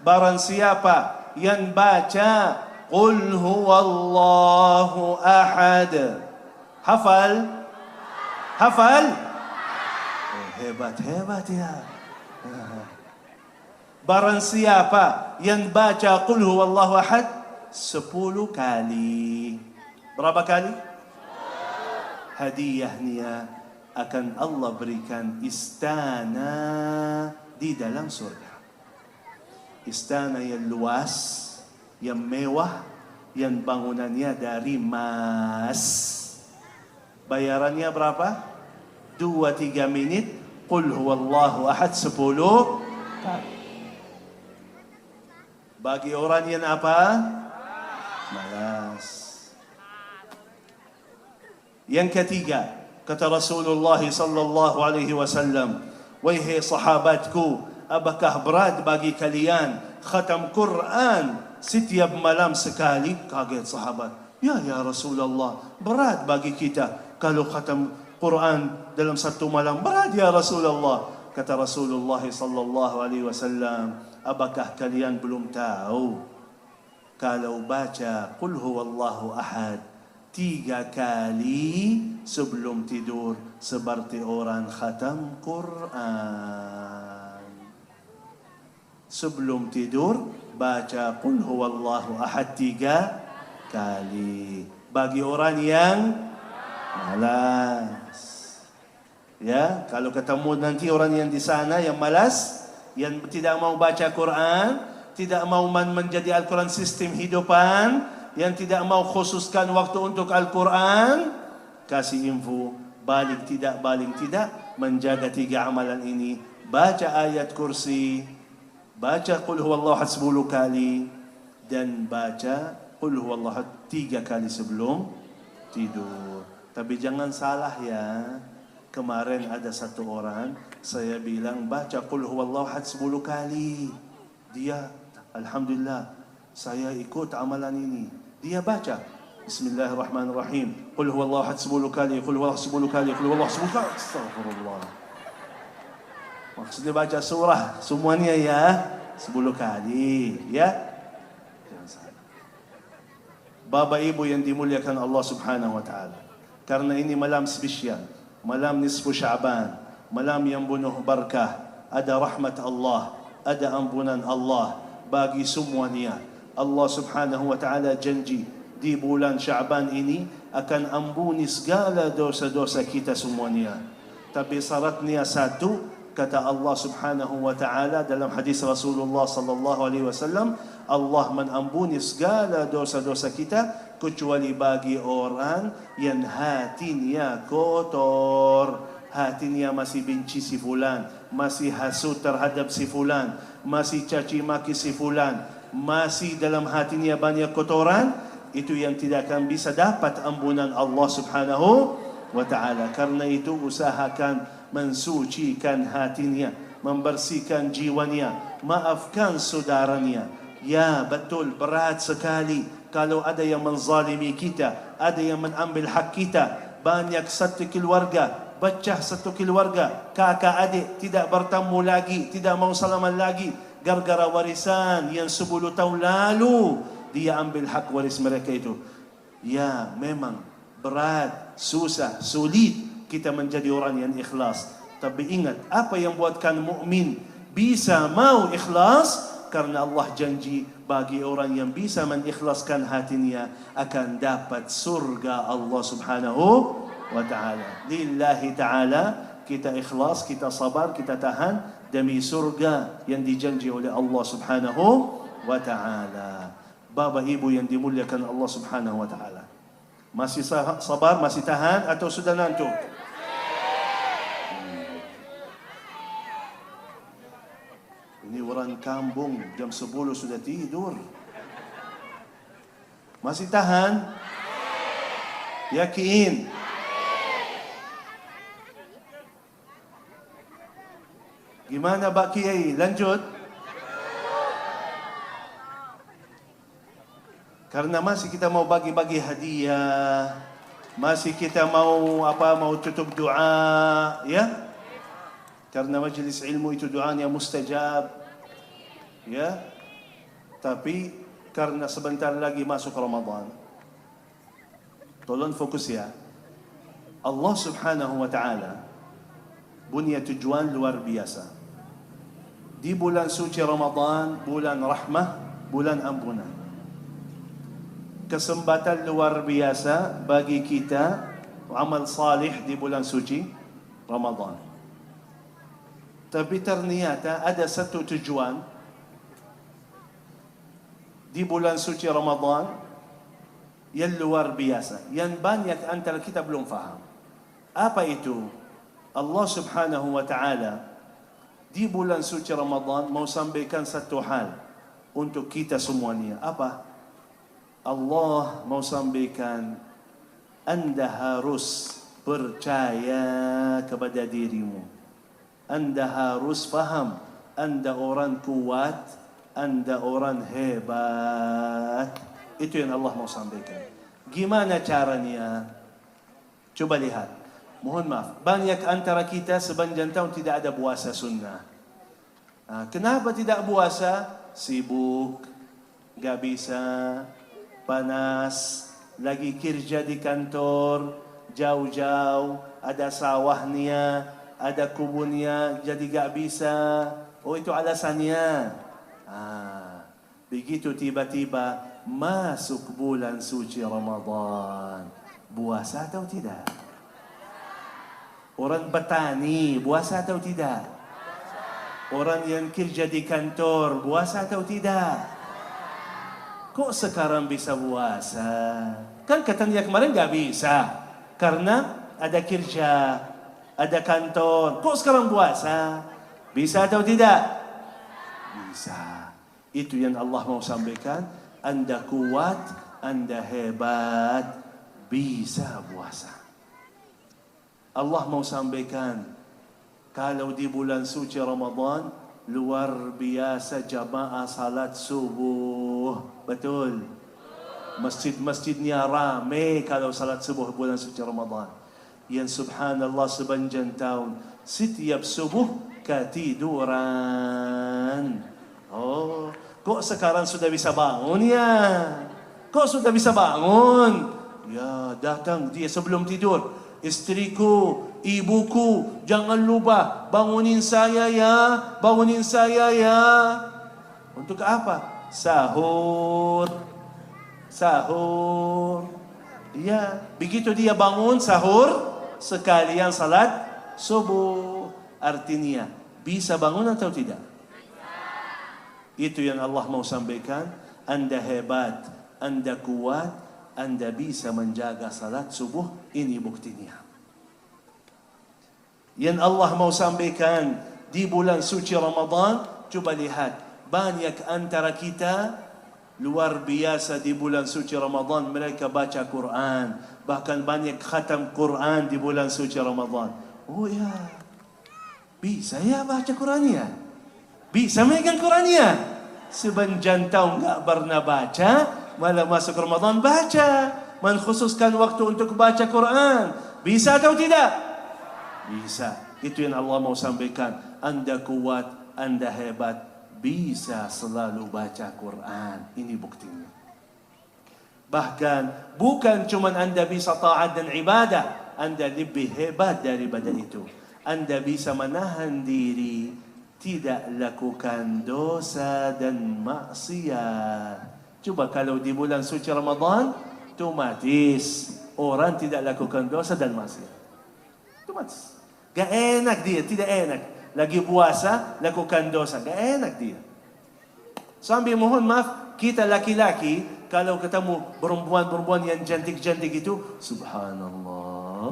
barang siapa yang baca Qul huwallahu ahad. Hafal? Hafal? Oh, hebat ya. Barang siapa yang baca Qul huwallahu ahad 10 kali. Berapa kali? Hadiahnya akan Allah berikan istana di dalam surga. Istana yang luas, yang mewah, yang bangunannya dari emas. Bayarannya berapa? 2-3 menit. Qul huwallahu ahad 10 kali. Bagi orang yang apa? Malas. Yang ketiga, kata Rasulullah sallallahu alaihi wasallam, wahai sahabatku, apakah berat bagi kalian khatam Quran setiap malam sekali? Kaget sahabat. Ya Rasulullah, berat bagi kita kalau khatam Quran dalam 1 malam. Berat ya Rasulullah. Kata Rasulullah sallallahu alaihi wasallam, apakah kalian belum tahu kalau baca Qul huwallahu ahad 3 kali sebelum tidur seperti orang khatam Quran. Sebelum tidur baca Qul huwallahu ahad 3 kali. Bagi orang yang Malas. Ya, kalau ketemu nanti orang yang di sana yang malas, yang tidak mau baca Quran, tidak mau menjadi Al-Quran sistem hidupan, yang tidak mau khususkan waktu untuk Al-Quran, kasih info, balik tidak, menjaga 3 amalan ini. Baca ayat kursi, baca Qul huwallahu ahad 10 kali, dan baca Qul huwallahu ahad 3 kali sebelum tidur. Tapi jangan salah ya. Kemarin ada satu orang, saya bilang baca Qul huwallahu ahad 10 kali. Dia, alhamdulillah, saya ikut amalan ini. Dia baca Bismillahirrahmanirrahim. Qul huwallahu ahad 10 kali, Qul huwallahu 10 kali, Qul huwallahu 10 kali. Astagfirullah. Maksudnya baca surah semuanya ya 10 kali, ya. Jangan salah. Bapak Ibu yang dimuliakan Allah Subhanahu wa taala. Karena ini malam spesial, malam nisfu Sya'ban, malam yang penuh berkah, ada rahmat Allah, ada ampunan Allah bagi semuanya. Allah Subhanahu wa taala janji di bulan Sya'ban ini akan ampuni segala dosa-dosa kita semuanya. Tapi syaratnya satu, kata Allah Subhanahu wa taala dalam hadis Rasulullah sallallahu alaihi wasallam, Allah mengampuni segala dosa-dosa kita kecuali bagi orang yang hatinya kotor, hatinya masih benci si fulan, masih hasut terhadap si fulan, masih caci maki si fulan, masih dalam hatinya banyak kotoran, itu yang tidak akan bisa dapat ampunan Allah Subhanahu wa taala. Karena itu usahakan mensucikan hatinya, membersihkan jiwanya, maafkan saudaranya. Ya, betul, berat sekali kalau ada yang menzalimi kita, ada yang mengambil hak kita. Banyak satu keluarga, pecah satu keluarga, kakak adik tidak bertemu lagi, tidak mau salaman lagi, gara-gara warisan yang 10 tahun lalu dia ambil hak waris mereka itu. Ya, memang berat, susah, sulit kita menjadi orang yang ikhlas. Tapi ingat, apa yang buatkan mukmin bisa mau ikhlas? Karena Allah janji bagi orang yang bisa mengikhlaskan hatinya akan dapat surga Allah Subhanahu wa ta'ala. Lillahi ta'ala, kita ikhlas, kita sabar, kita tahan demi surga yang dijanji oleh Allah Subhanahu wa ta'ala. Bapak Ibu yang dimuliakan Allah Subhanahu wa ta'ala, masih sabar, masih tahan atau sudah ngantuk? Ini orang kampung jam 10 sudah tidur. Masih tahan? Yakin? Gimana Pak Kiai? Lanjut? Karena masih kita mau bagi-bagi hadiah, masih kita mau mau tutup doa, ya? Karena majlis ilmu itu doanya mustajab. Ya, tapi karena sebentar lagi masuk Ramadan, tolong fokus ya. Allah Subhanahu wa ta'ala punya tujuan luar biasa. Di bulan suci Ramadan, bulan rahmah, bulan ampunan. Kesempatan luar biasa bagi kita amal salih di bulan suci Ramadan. Tapi ternyata ada satu tujuan di bulan suci Ramadan yang luar biasa, yang banyak antara kita belum faham. Apa itu? Allah Subhanahu wa ta'ala di bulan suci Ramadan mau sampaikan satu hal untuk kita semuanya. Apa? Allah mau sampaikan, Anda harus percaya kepada dirimu. Anda harus faham, Anda orang kuat, Anda orang hebat. Itu yang Allah mau sampaikan. Gimana caranya? Coba lihat. Mohon maaf, banyak antara kita sepanjang tahun tidak ada puasa sunnah. Kenapa tidak puasa? Sibuk, gak bisa, panas, lagi kerja di kantor, jauh-jauh, ada sawahnya, ada kubunnya, jadi gak bisa. Oh, itu alasannya. Begitu tiba-tiba masuk bulan suci Ramadan, puasa atau tidak? Orang petani, puasa atau tidak? Orang yang kerja di kantor, puasa atau tidak? Kok sekarang bisa puasa? Kan katanya kemarin nggak bisa. Karena ada kerja, ada kantor. Kok sekarang puasa? Bisa atau tidak? Bisa. Itu yang Allah mau sampaikan. Anda kuat, Anda hebat, bisa puasa. Allah mau sampaikan, kalau di bulan suci Ramadan, luar biasa jamaah salat subuh. Betul. Masjid-masjidnya ramai kalau salat subuh bulan suci Ramadan. Yang subhanallah sepanjang tahun, setiap subuh ketiduran. Oh, kok sekarang sudah bisa bangun ya? Kok sudah bisa bangun? Ya, datang dia sebelum tidur. Istriku, ibuku, jangan lupa bangunin saya ya, bangunin saya ya. Untuk apa? Sahur. Sahur. Ya, begitu dia bangun sahur, sekalian salat subuh. Artinya, bisa bangun atau tidak? Itu yang Allah mau sampaikan. Anda hebat, Anda kuat, Anda bisa menjaga salat subuh. Ini buktinya. Yang Allah mau sampaikan di bulan suci Ramadan, coba lihat, banyak antara kita luar biasa di bulan suci Ramadan mereka baca Quran, bahkan banyak khatam Quran di bulan suci Ramadan. Oh ya, bisa ya baca Quran ya? Bisa megang Quran ya? Sepanjang tahun nggak pernah baca, malah masuk Ramadan baca, mengkhususkan waktu untuk baca Quran. Bisa atau tidak? Bisa. Itu yang Allah mau sampaikan. Anda kuat, Anda hebat, bisa selalu baca Quran. Ini buktinya. Bahkan bukan cuma Anda bisa taat dan ibadah, Anda lebih hebat daripada itu. Anda bisa menahan diri, tidak lakukan dosa dan maksiat. Coba kalau di bulan suci Ramadan, otomatis orang tidak lakukan dosa dan maksiat. Otomatis. Gak enak dia, tidak enak. Lagi puasa, lakukan dosa. Gak enak dia. Sambil mohon maaf, kita laki-laki, kalau ketemu perempuan-perempuan yang cantik-cantik itu, subhanallah.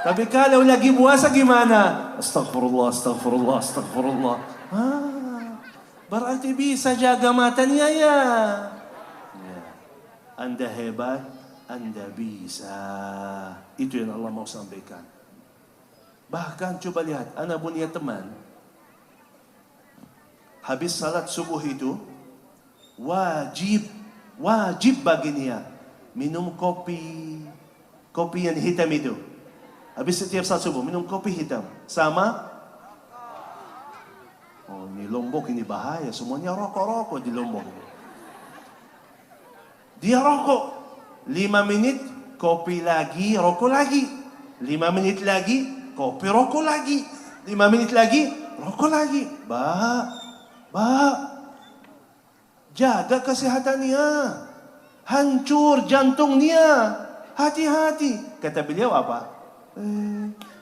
Tapi kalau lagi puasa gimana? Astagfirullah, astagfirullah, astagfirullah. Berarti bisa jaga matanya ya. Anda hebat, Anda bisa. Itu yang Allah mau sampaikan. Bahkan coba lihat, anak punya teman, habis salat subuh itu, wajib bagi dia minum kopi yang hitam itu. Habis setiap salat subuh minum kopi hitam sama, oh ini Lombok ini bahaya, semuanya rokok-rokok di Lombok. Dia rokok 5 menit, kopi lagi, rokok lagi. 5 menit lagi, kopi, rokok lagi. 5 menit lagi, rokok lagi. Jaga kesehatannya. Hancur jantungnya. Hati-hati. Kata beliau apa?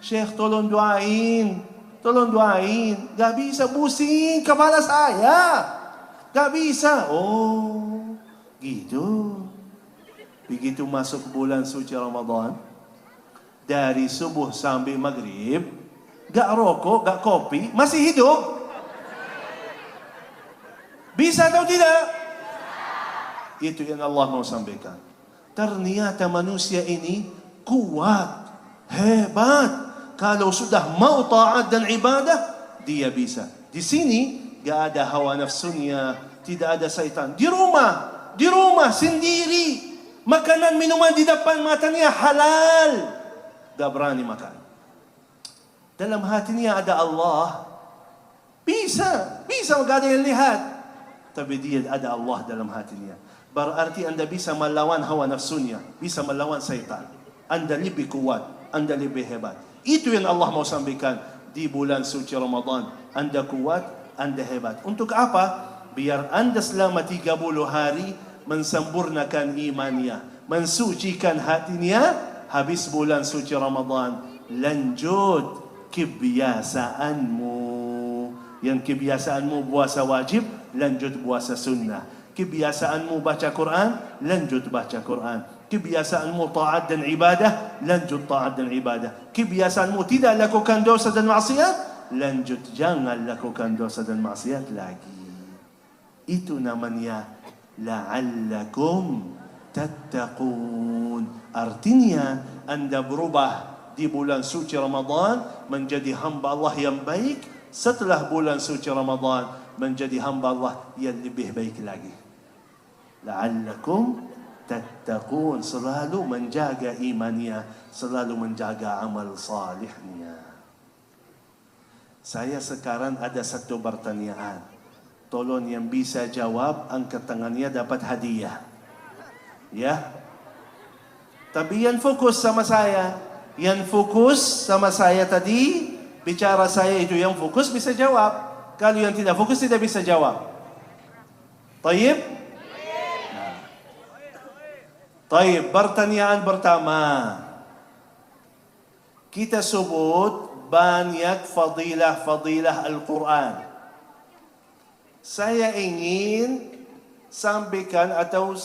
Syekh tolong doain. Tolong doain. Gak bisa, pusing kepala saya. Gak bisa. Oh, gitu. Begitu masuk bulan suci Ramadan, dari subuh sampai maghrib, gak rokok, gak kopi, masih hidup. Bisa atau tidak? Itu yang Allah mau sampaikan. Ternyata manusia ini kuat, hebat. Kalau sudah mau taat dan ibadah, dia bisa. Di sini gak ada hawa nafsunya, tidak ada syaitan. Di rumah sendiri. Makanan, minuman di depan matanya halal. Gak berani makan. Dalam hatinya ada Allah. Bisa gak ada yang lihat. Tapi dia ada Allah dalam hatinya. Berarti Anda bisa melawan hawa nafsunya. Bisa melawan syaitan. Anda lebih kuat. Anda lebih hebat. Itu yang Allah mau sampaikan di bulan suci Ramadan. Anda kuat, Anda hebat. Untuk apa? Biar Anda selama 30 hari mensempurnakan imannya, mensucikan hatinya, habis bulan suci Ramadan, lanjut kebiasaanmu. Yang kebiasaanmu puasa wajib, lanjut puasa sunnah. Kebiasaanmu baca Quran, lanjut baca Quran. Kebiasaanmu taat dan ibadah, lanjut taat dan ibadah. Kebiasaanmu tidak lakukan dosa dan maksiat, lanjut jangan lakukan dosa dan maksiat lagi. Itu namanya la'allakum tattaqun. Artinya anda berubah di bulan suci Ramadan menjadi hamba Allah yang baik. Setelah bulan suci Ramadan menjadi hamba Allah yang lebih baik lagi. La'allakum tattaqun. Selalu menjaga imannya, selalu menjaga amal salihnya. Saya sekarang ada satu pertanyaan. Tolong yang bisa jawab, angkat tangannya dapat hadiah. Ya. Tapi yang fokus sama saya, yang fokus sama saya tadi, bicara saya itu yang fokus bisa jawab. Kalau yang tidak fokus tidak bisa jawab. Taib? Nah. Taib, pertanyaan pertama. Kita sebut banyak fadilah-fadilah Al-Quran. Saya ingin sampaikan atau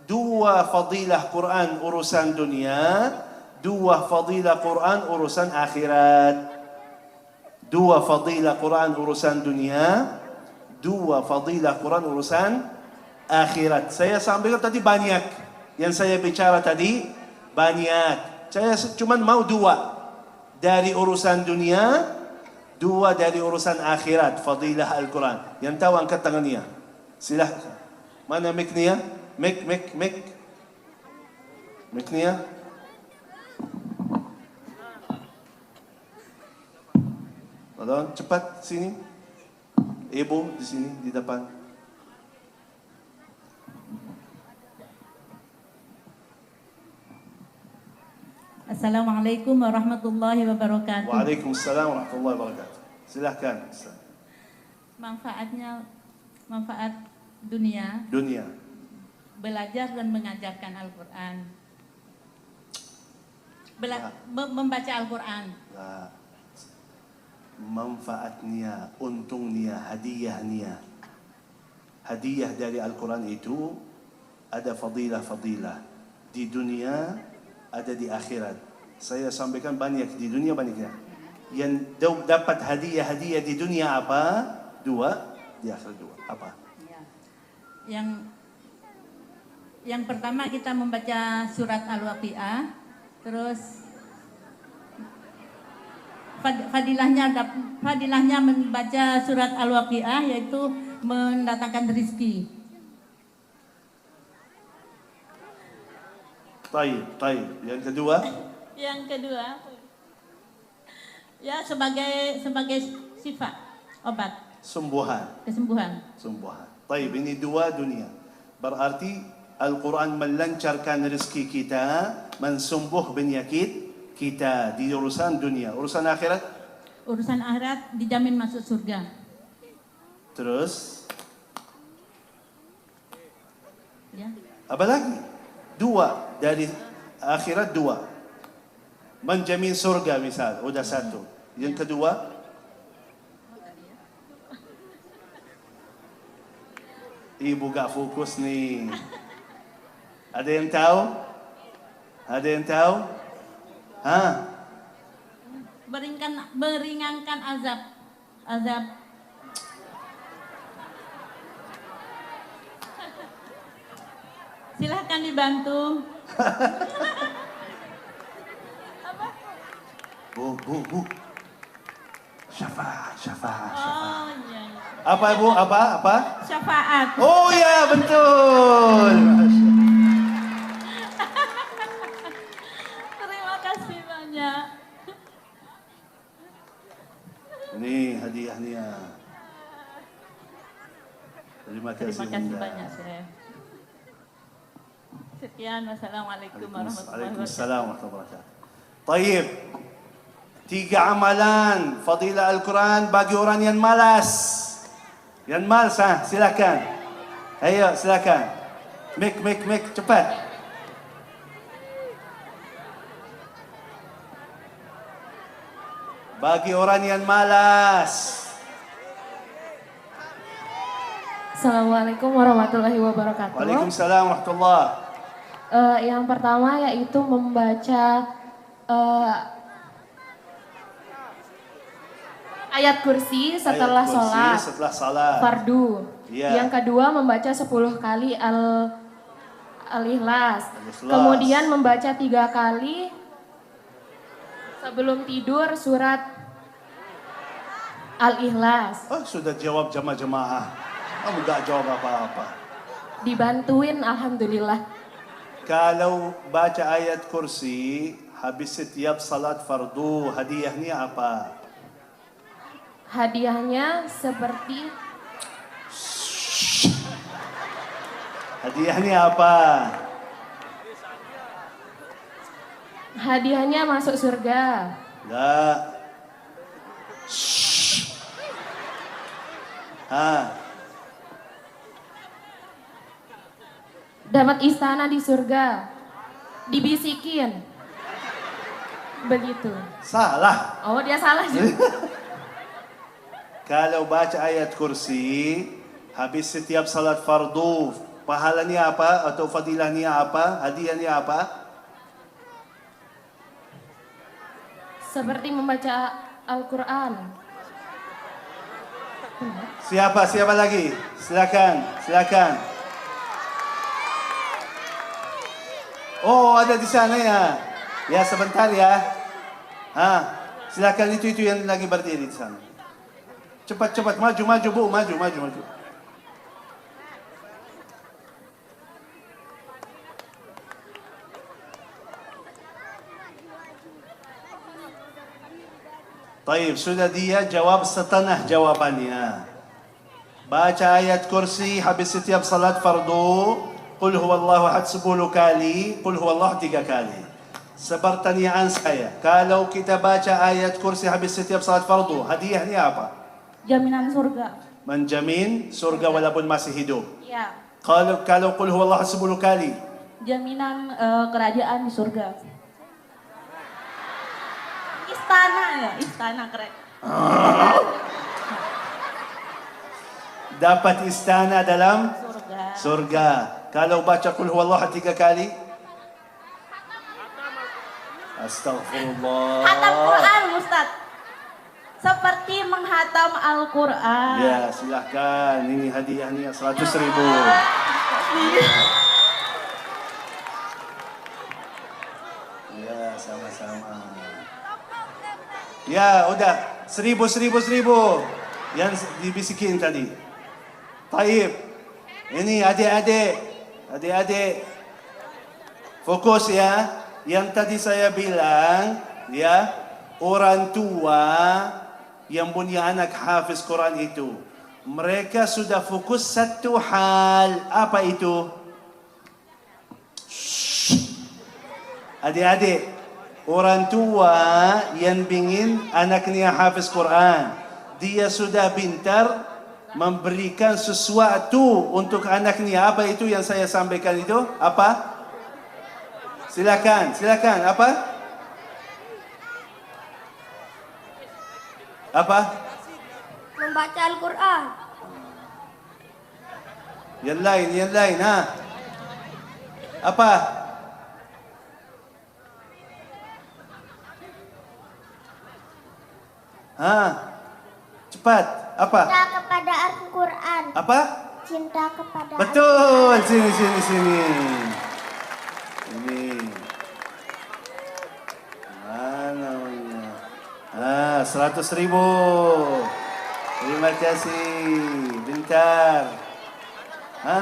dua fadilah Quran urusan dunia, dua fadilah Quran urusan akhirat. Dua fadilah Quran urusan dunia, dua fadilah Quran urusan akhirat. Saya sampaikan tadi banyak. Yang saya bicara tadi banyak. Saya cuma mau dua. Dari urusan dunia, dua dari urusan akhirat, fadilah Al-Quran. Yang tahu angkat tangannya. Silahkan. Mana mic-nya? Mic. Mic-nya? Tolong cepat sini. Ibu di sini di depan. Assalamualaikum warahmatullahi wabarakatuh. Waalaikumsalam warahmatullahi wabarakatuh. Silahkan. Manfaat dunia, belajar dan mengajarkan Al-Quran. Membaca Al-Quran. Nah, manfaatnya, untungnya, hadiahnya. Hadiah dari Al-Quran itu ada fadilah-fadilah. Di dunia, ada di akhirat. Saya sampaikan banyak di dunia, banyaknya. Yang dapat hadiah-hadiah di dunia apa? Dua, di akhirat dua. Apa? Yang pertama kita membaca surat Al-Waqiah, terus fadilahnya membaca surat Al-Waqiah yaitu mendatangkan rezeki. Taib. Yang kedua? Yang kedua, ya sebagai sifat obat kesembuhan. Taib, ini dua dunia. Berarti Al-Quran melancarkan rezeki kita, mensembuh penyakit kita di urusan dunia. Urusan akhirat? Urusan akhirat dijamin masuk surga. Terus? Ya. Apa lagi? Dua dari akhirat, dua. Menjamin surga misal, udah satu. Yang kedua? Ibu gak fokus nih. Ada yang tahu? Ada yang tahu? Hah? Meringankan azab. Silahkan dibantu. Bu. Syafaat. Oh iya. Apa Bu? Apa? Syafaat. Oh ya, betul. Terima kasih banyak. Ini hadiahnya. Terima kasih banyak, Chef. Sekian, wassalamualaikum warahmatullahi wabarakatuh. Waalaikumsalam warahmatullahi wabarakatuh. Taib. 3 amalan fadilah Al-Quran bagi orang yang malas. Yang malas, silakan. Ayo, silakan. Mik, cepat. Bagi orang yang malas. Assalamualaikum warahmatullahi wabarakatuh. Waalaikumsalam warahmatullahi. Yang pertama yaitu membaca ayat kursi setelah Ayat kursi sholat setelah salat. fardu. Ya. Yang kedua membaca 10 kali Al-Ikhlas. Al-Ikhlas. Kemudian membaca 3 kali sebelum tidur surat Al-Ikhlas. Oh, sudah jawab jamaah-jamaah. Kamu enggak jawab apa-apa. Dibantuin alhamdulillah. Kalau baca ayat kursi habis setiap salat fardu, hadiahnya apa? Hadiahnya seperti Hadiahnya apa? hadiahnya masuk surga. Enggak. Dapat istana di surga. Dibisikin. Begitu. Salah. Oh, dia salah juga. Kalau baca ayat kursi habis setiap salat fardu, pahalanya apa atau fadilahnya apa? Hadiahnya apa? Seperti membaca Al-Quran. Siapa lagi? Silakan. Oh, ada di sana ya. Ya, sebentar ya. Silakan itu yang lagi berdiri di sana. Cepat, maju Bu, maju. Taib, sudah dia jawab setengah jawabannya. Baca ayat kursi habis setiap salat fardu. Qul huwallahu ahad 10 kali. Qul huwallahu 3 kali. Sepertanyaan saya, kalau kita baca ayat kursi habis setiap salat fardu, hadiahnya apa? Jaminan surga. Menjamin surga walaupun masih hidup. Ya. Kalau qul huwallahu 10 kali. Jaminan kerajaan di surga. Istana keren. Dapat istana dalam Surga. surga. Kalau baca qul huwallahu 3 kali. Astagfirullah. Hatam Quran, Ustaz. Seperti menghatam Al-Quran. Ya, silahkan. Ini hadiahnya 100.000. Ya, sama-sama. Ya, udah. 1.000. Yang dibisikin tadi. Taib. Ini adik-adik. Fokus ya. Yang tadi saya bilang, ya, orang tua yang punya anak hafiz Quran itu, mereka sudah fokus satu hal. Apa itu? Adik-adik, orang tua yang ingin anaknya hafiz Quran, dia sudah pintar memberikan sesuatu untuk anaknya. Apa itu yang saya sampaikan itu? Apa? Silakan. Apa? Apa? Membaca Al-Quran. Yang lain, Apa? Cepat. Apa? Cinta kepada Al-Quran. Apa? Cinta kepada Betul. Sini. Ini. Mana? 100.000. Terima kasih. Bentar.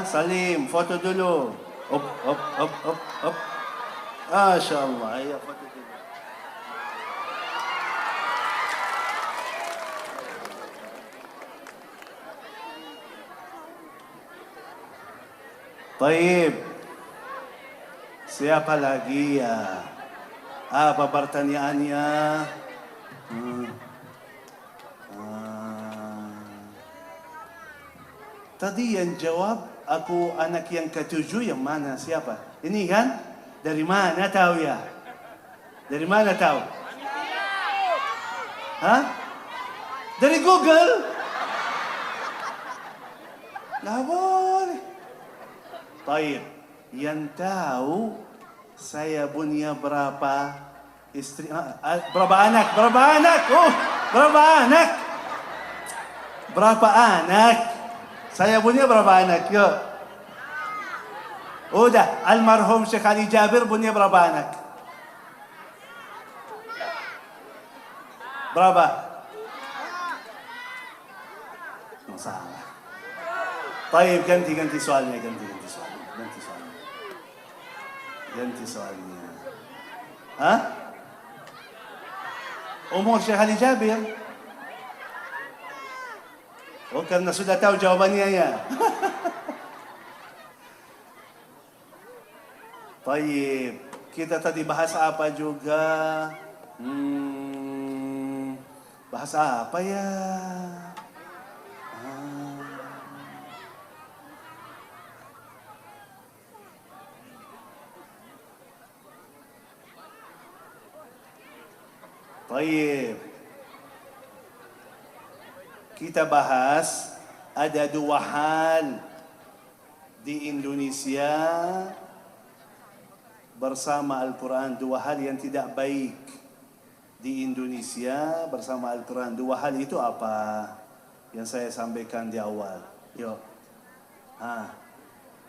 Salim, foto dulu. Op. Masya Allah. Ayo foto dulu. Taib. Siapa lagi ya? Apa pertanyaannya? Tadi yang jawab, aku anak yang ketujuh, yang mana? Siapa? Ini kan? Dari mana tahu ya? Dari mana tahu? Hah? Dari Google? Nggak boleh. Taib, yang tahu saya punya berapa istri, berapa anak? Oh, berapa anak? Berapa anak? Saya punya berapa anak? Yuk. Udah, almarhum Syekh Ali Jabir punya berapa anak? Berapa? Salah. Taib, ganti soalnya, ganti soalnya. Hah? Umur Syekh Ali Jabir? Oh, karena sudah tahu jawabannya ya. Taib, kita tadi bahas apa juga? Bahas apa ya? Taib, kita bahas ada dua hal di Indonesia bersama Al-Quran, dua hal yang tidak baik di Indonesia bersama Al-Quran. Dua hal itu apa? Yang saya sampaikan di awal. Yuk.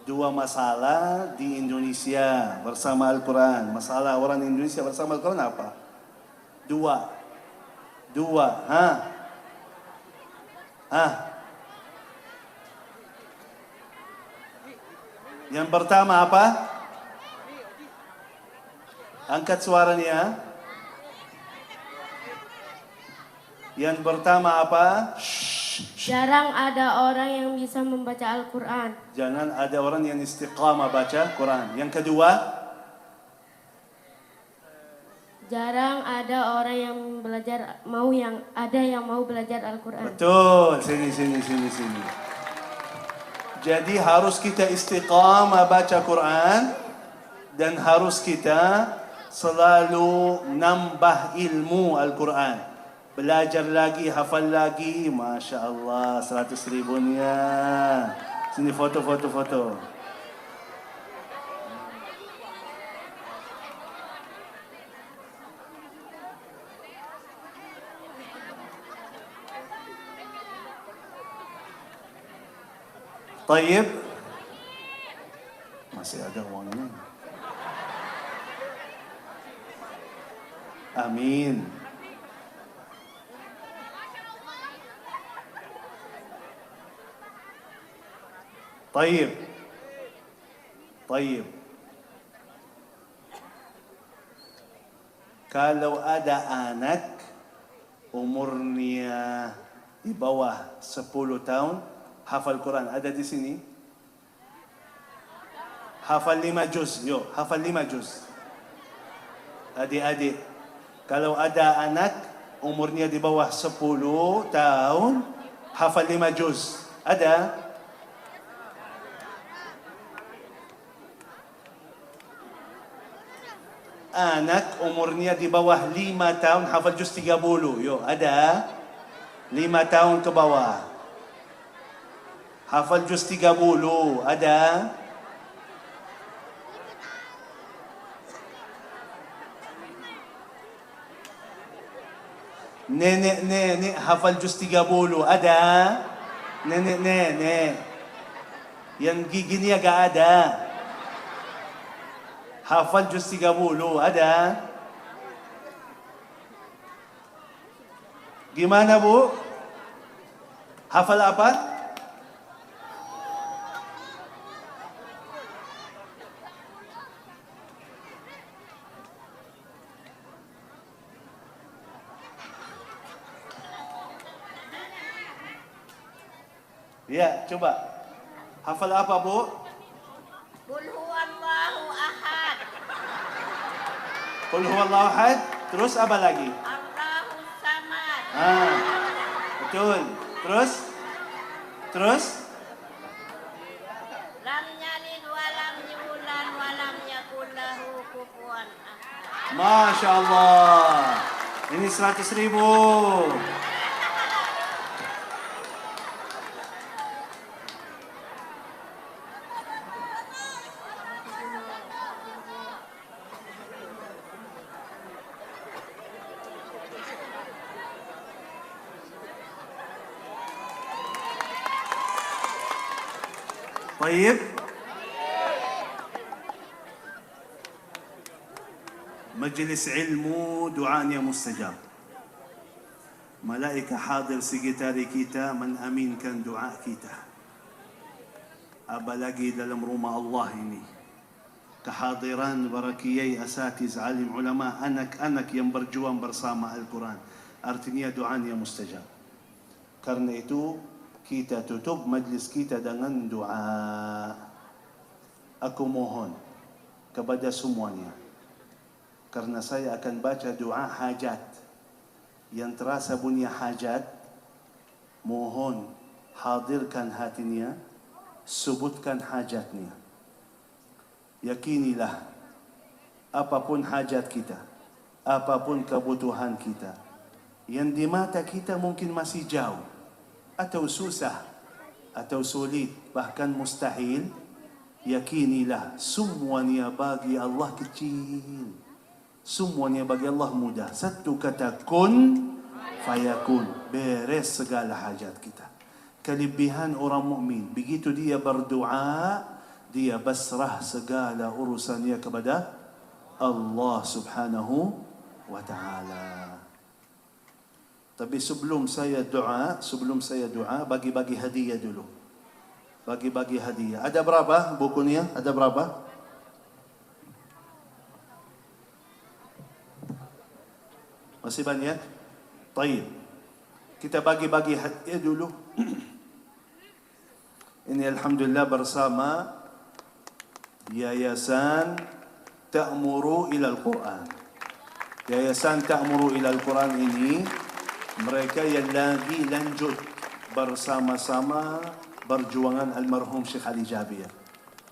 Dua masalah di Indonesia bersama Al-Quran. Masalah orang Indonesia bersama Al-Quran apa? Dua. Yang pertama apa? Angkat suaranya. Yang pertama apa? Jarang ada orang yang bisa membaca Al-Quran. Jangan ada orang yang istiqamah baca Quran. Yang kedua? Jarang ada orang yang ada yang mau belajar Al-Quran. Betul. Sini. Jadi harus kita istiqamah baca Quran dan harus kita selalu nambah ilmu Al-Quran. Belajar lagi, hafal lagi. Masya Allah, 100 ribunya. Sini foto. Taib, masih ada uangnya. Amin. Taib. Kalau ada anak umurnya di bawah 10 tahun, hafal Quran, ada di sini? Hafal 5 juz, yuk, hafal 5 juz. Adik-adik, kalau ada anak umurnya di bawah 10 tahun, hafal 5 juz. Ada? Anak umurnya di bawah 5 tahun, hafal juz 30. Yuk, ada? 5 tahun ke bawah. Hafal juz 30. Ada? Nenek hafal juz 30. Ada? Nenek. Yang gigi niya gak ada. Hafal juz 30. Ada? Gimana, Bu? Hafal apa? Ya, coba. Hafal apa, Bu? Qul huwallahu ahad. Qul huwallahu ahad. Terus apa lagi? Allahus samad. Betul. Terus? Lam yalid wa lam yulad wa lam yakul lahu kufuwan ahad. Masya Allah. Ini 100.000. طيب مجلس علمو دعاء مستجاب. ملائكة حاضر سيكتاري كيتا من أمين كان دعاء كيتا. أبا لقي دلم روما الله ini. Kehadiran para kiai asatiz alim ulama anak-anak yang berjuang bersama Al-Quran. Artinya doanya mustajab. Karena itu kita tutup majlis kita dengan doa. Aku mohon kepada semuanya, karena saya akan baca doa hajat. Yang terasa punya hajat, mohon hadirkan hatinya, sebutkan hajatnya. Yakinilah, apapun hajat kita, apapun kebutuhan kita, yang di mata kita mungkin masih jauh, atau susah, atau sulit, bahkan mustahil, yakinilah semuanya bagi Allah kecil. Semuanya bagi Allah mudah. Satu kata kun fayakun, beres segala hajat kita. Kelebihan orang mukmin, begitu dia berdoa, dia basrah segala urusannya kepada Allah Subhanahu wa taala. Tapi sebelum saya doa, bagi-bagi hadiah dulu. Bagi-bagi hadiah. Ada berapa bukunya? Ada berapa? Masih banyak? Baik. Kita bagi-bagi hadiah dulu. Ini alhamdulillah bersama Yayasan Ta'muru Ilal Quran. Yayasan Ta'muru Ilal Quran ini mereka yang lagi lanjut bersama-sama perjuangan almarhum Syekh Ali Jabir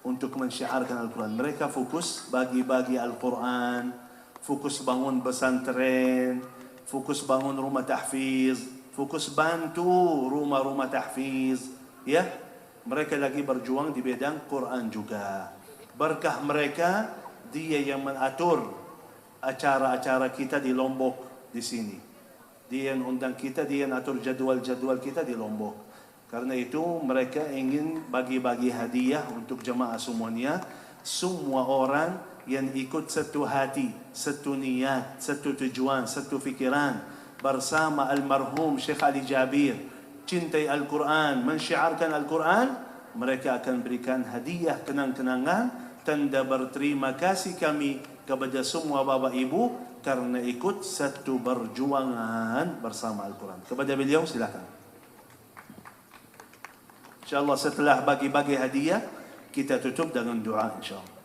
untuk mensyiarkan Al-Quran. Mereka fokus bagi-bagi Al-Quran, fokus bangun pesantren, fokus bangun rumah tahfiz, fokus bantu rumah-rumah tahfiz. Ya, mereka lagi berjuang di bidang Quran juga. Berkah mereka, dia yang mengatur acara-acara kita di Lombok di sini. Dia yang undang kita, dia yang atur jadual-jadual kita di Lombok. Karena itu mereka ingin bagi-bagi hadiah untuk jemaah semuanya. Semua orang yang ikut satu hati, satu niat, satu tujuan, satu fikiran bersama almarhum Syekh Ali Jabir, cintai Al-Quran, mensyiarkan Al-Quran, mereka akan berikan hadiah kenang-kenangan, tanda berterima kasih kami kepada semua bapa ibu karena ikut satu perjuangan bersama Al-Quran. Kepada beliau silakan. InsyaAllah setelah bagi-bagi hadiah, kita tutup dengan doa insyaAllah.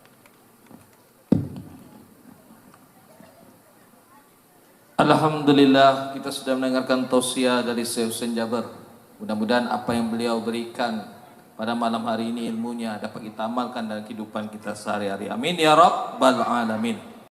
Alhamdulillah, kita sudah mendengarkan tausiah dari Syekh Husain Jabir. Mudah-mudahan apa yang beliau berikan pada malam hari ini ilmunya dapat kita amalkan dalam kehidupan kita sehari-hari. Amin ya rabbal alamin.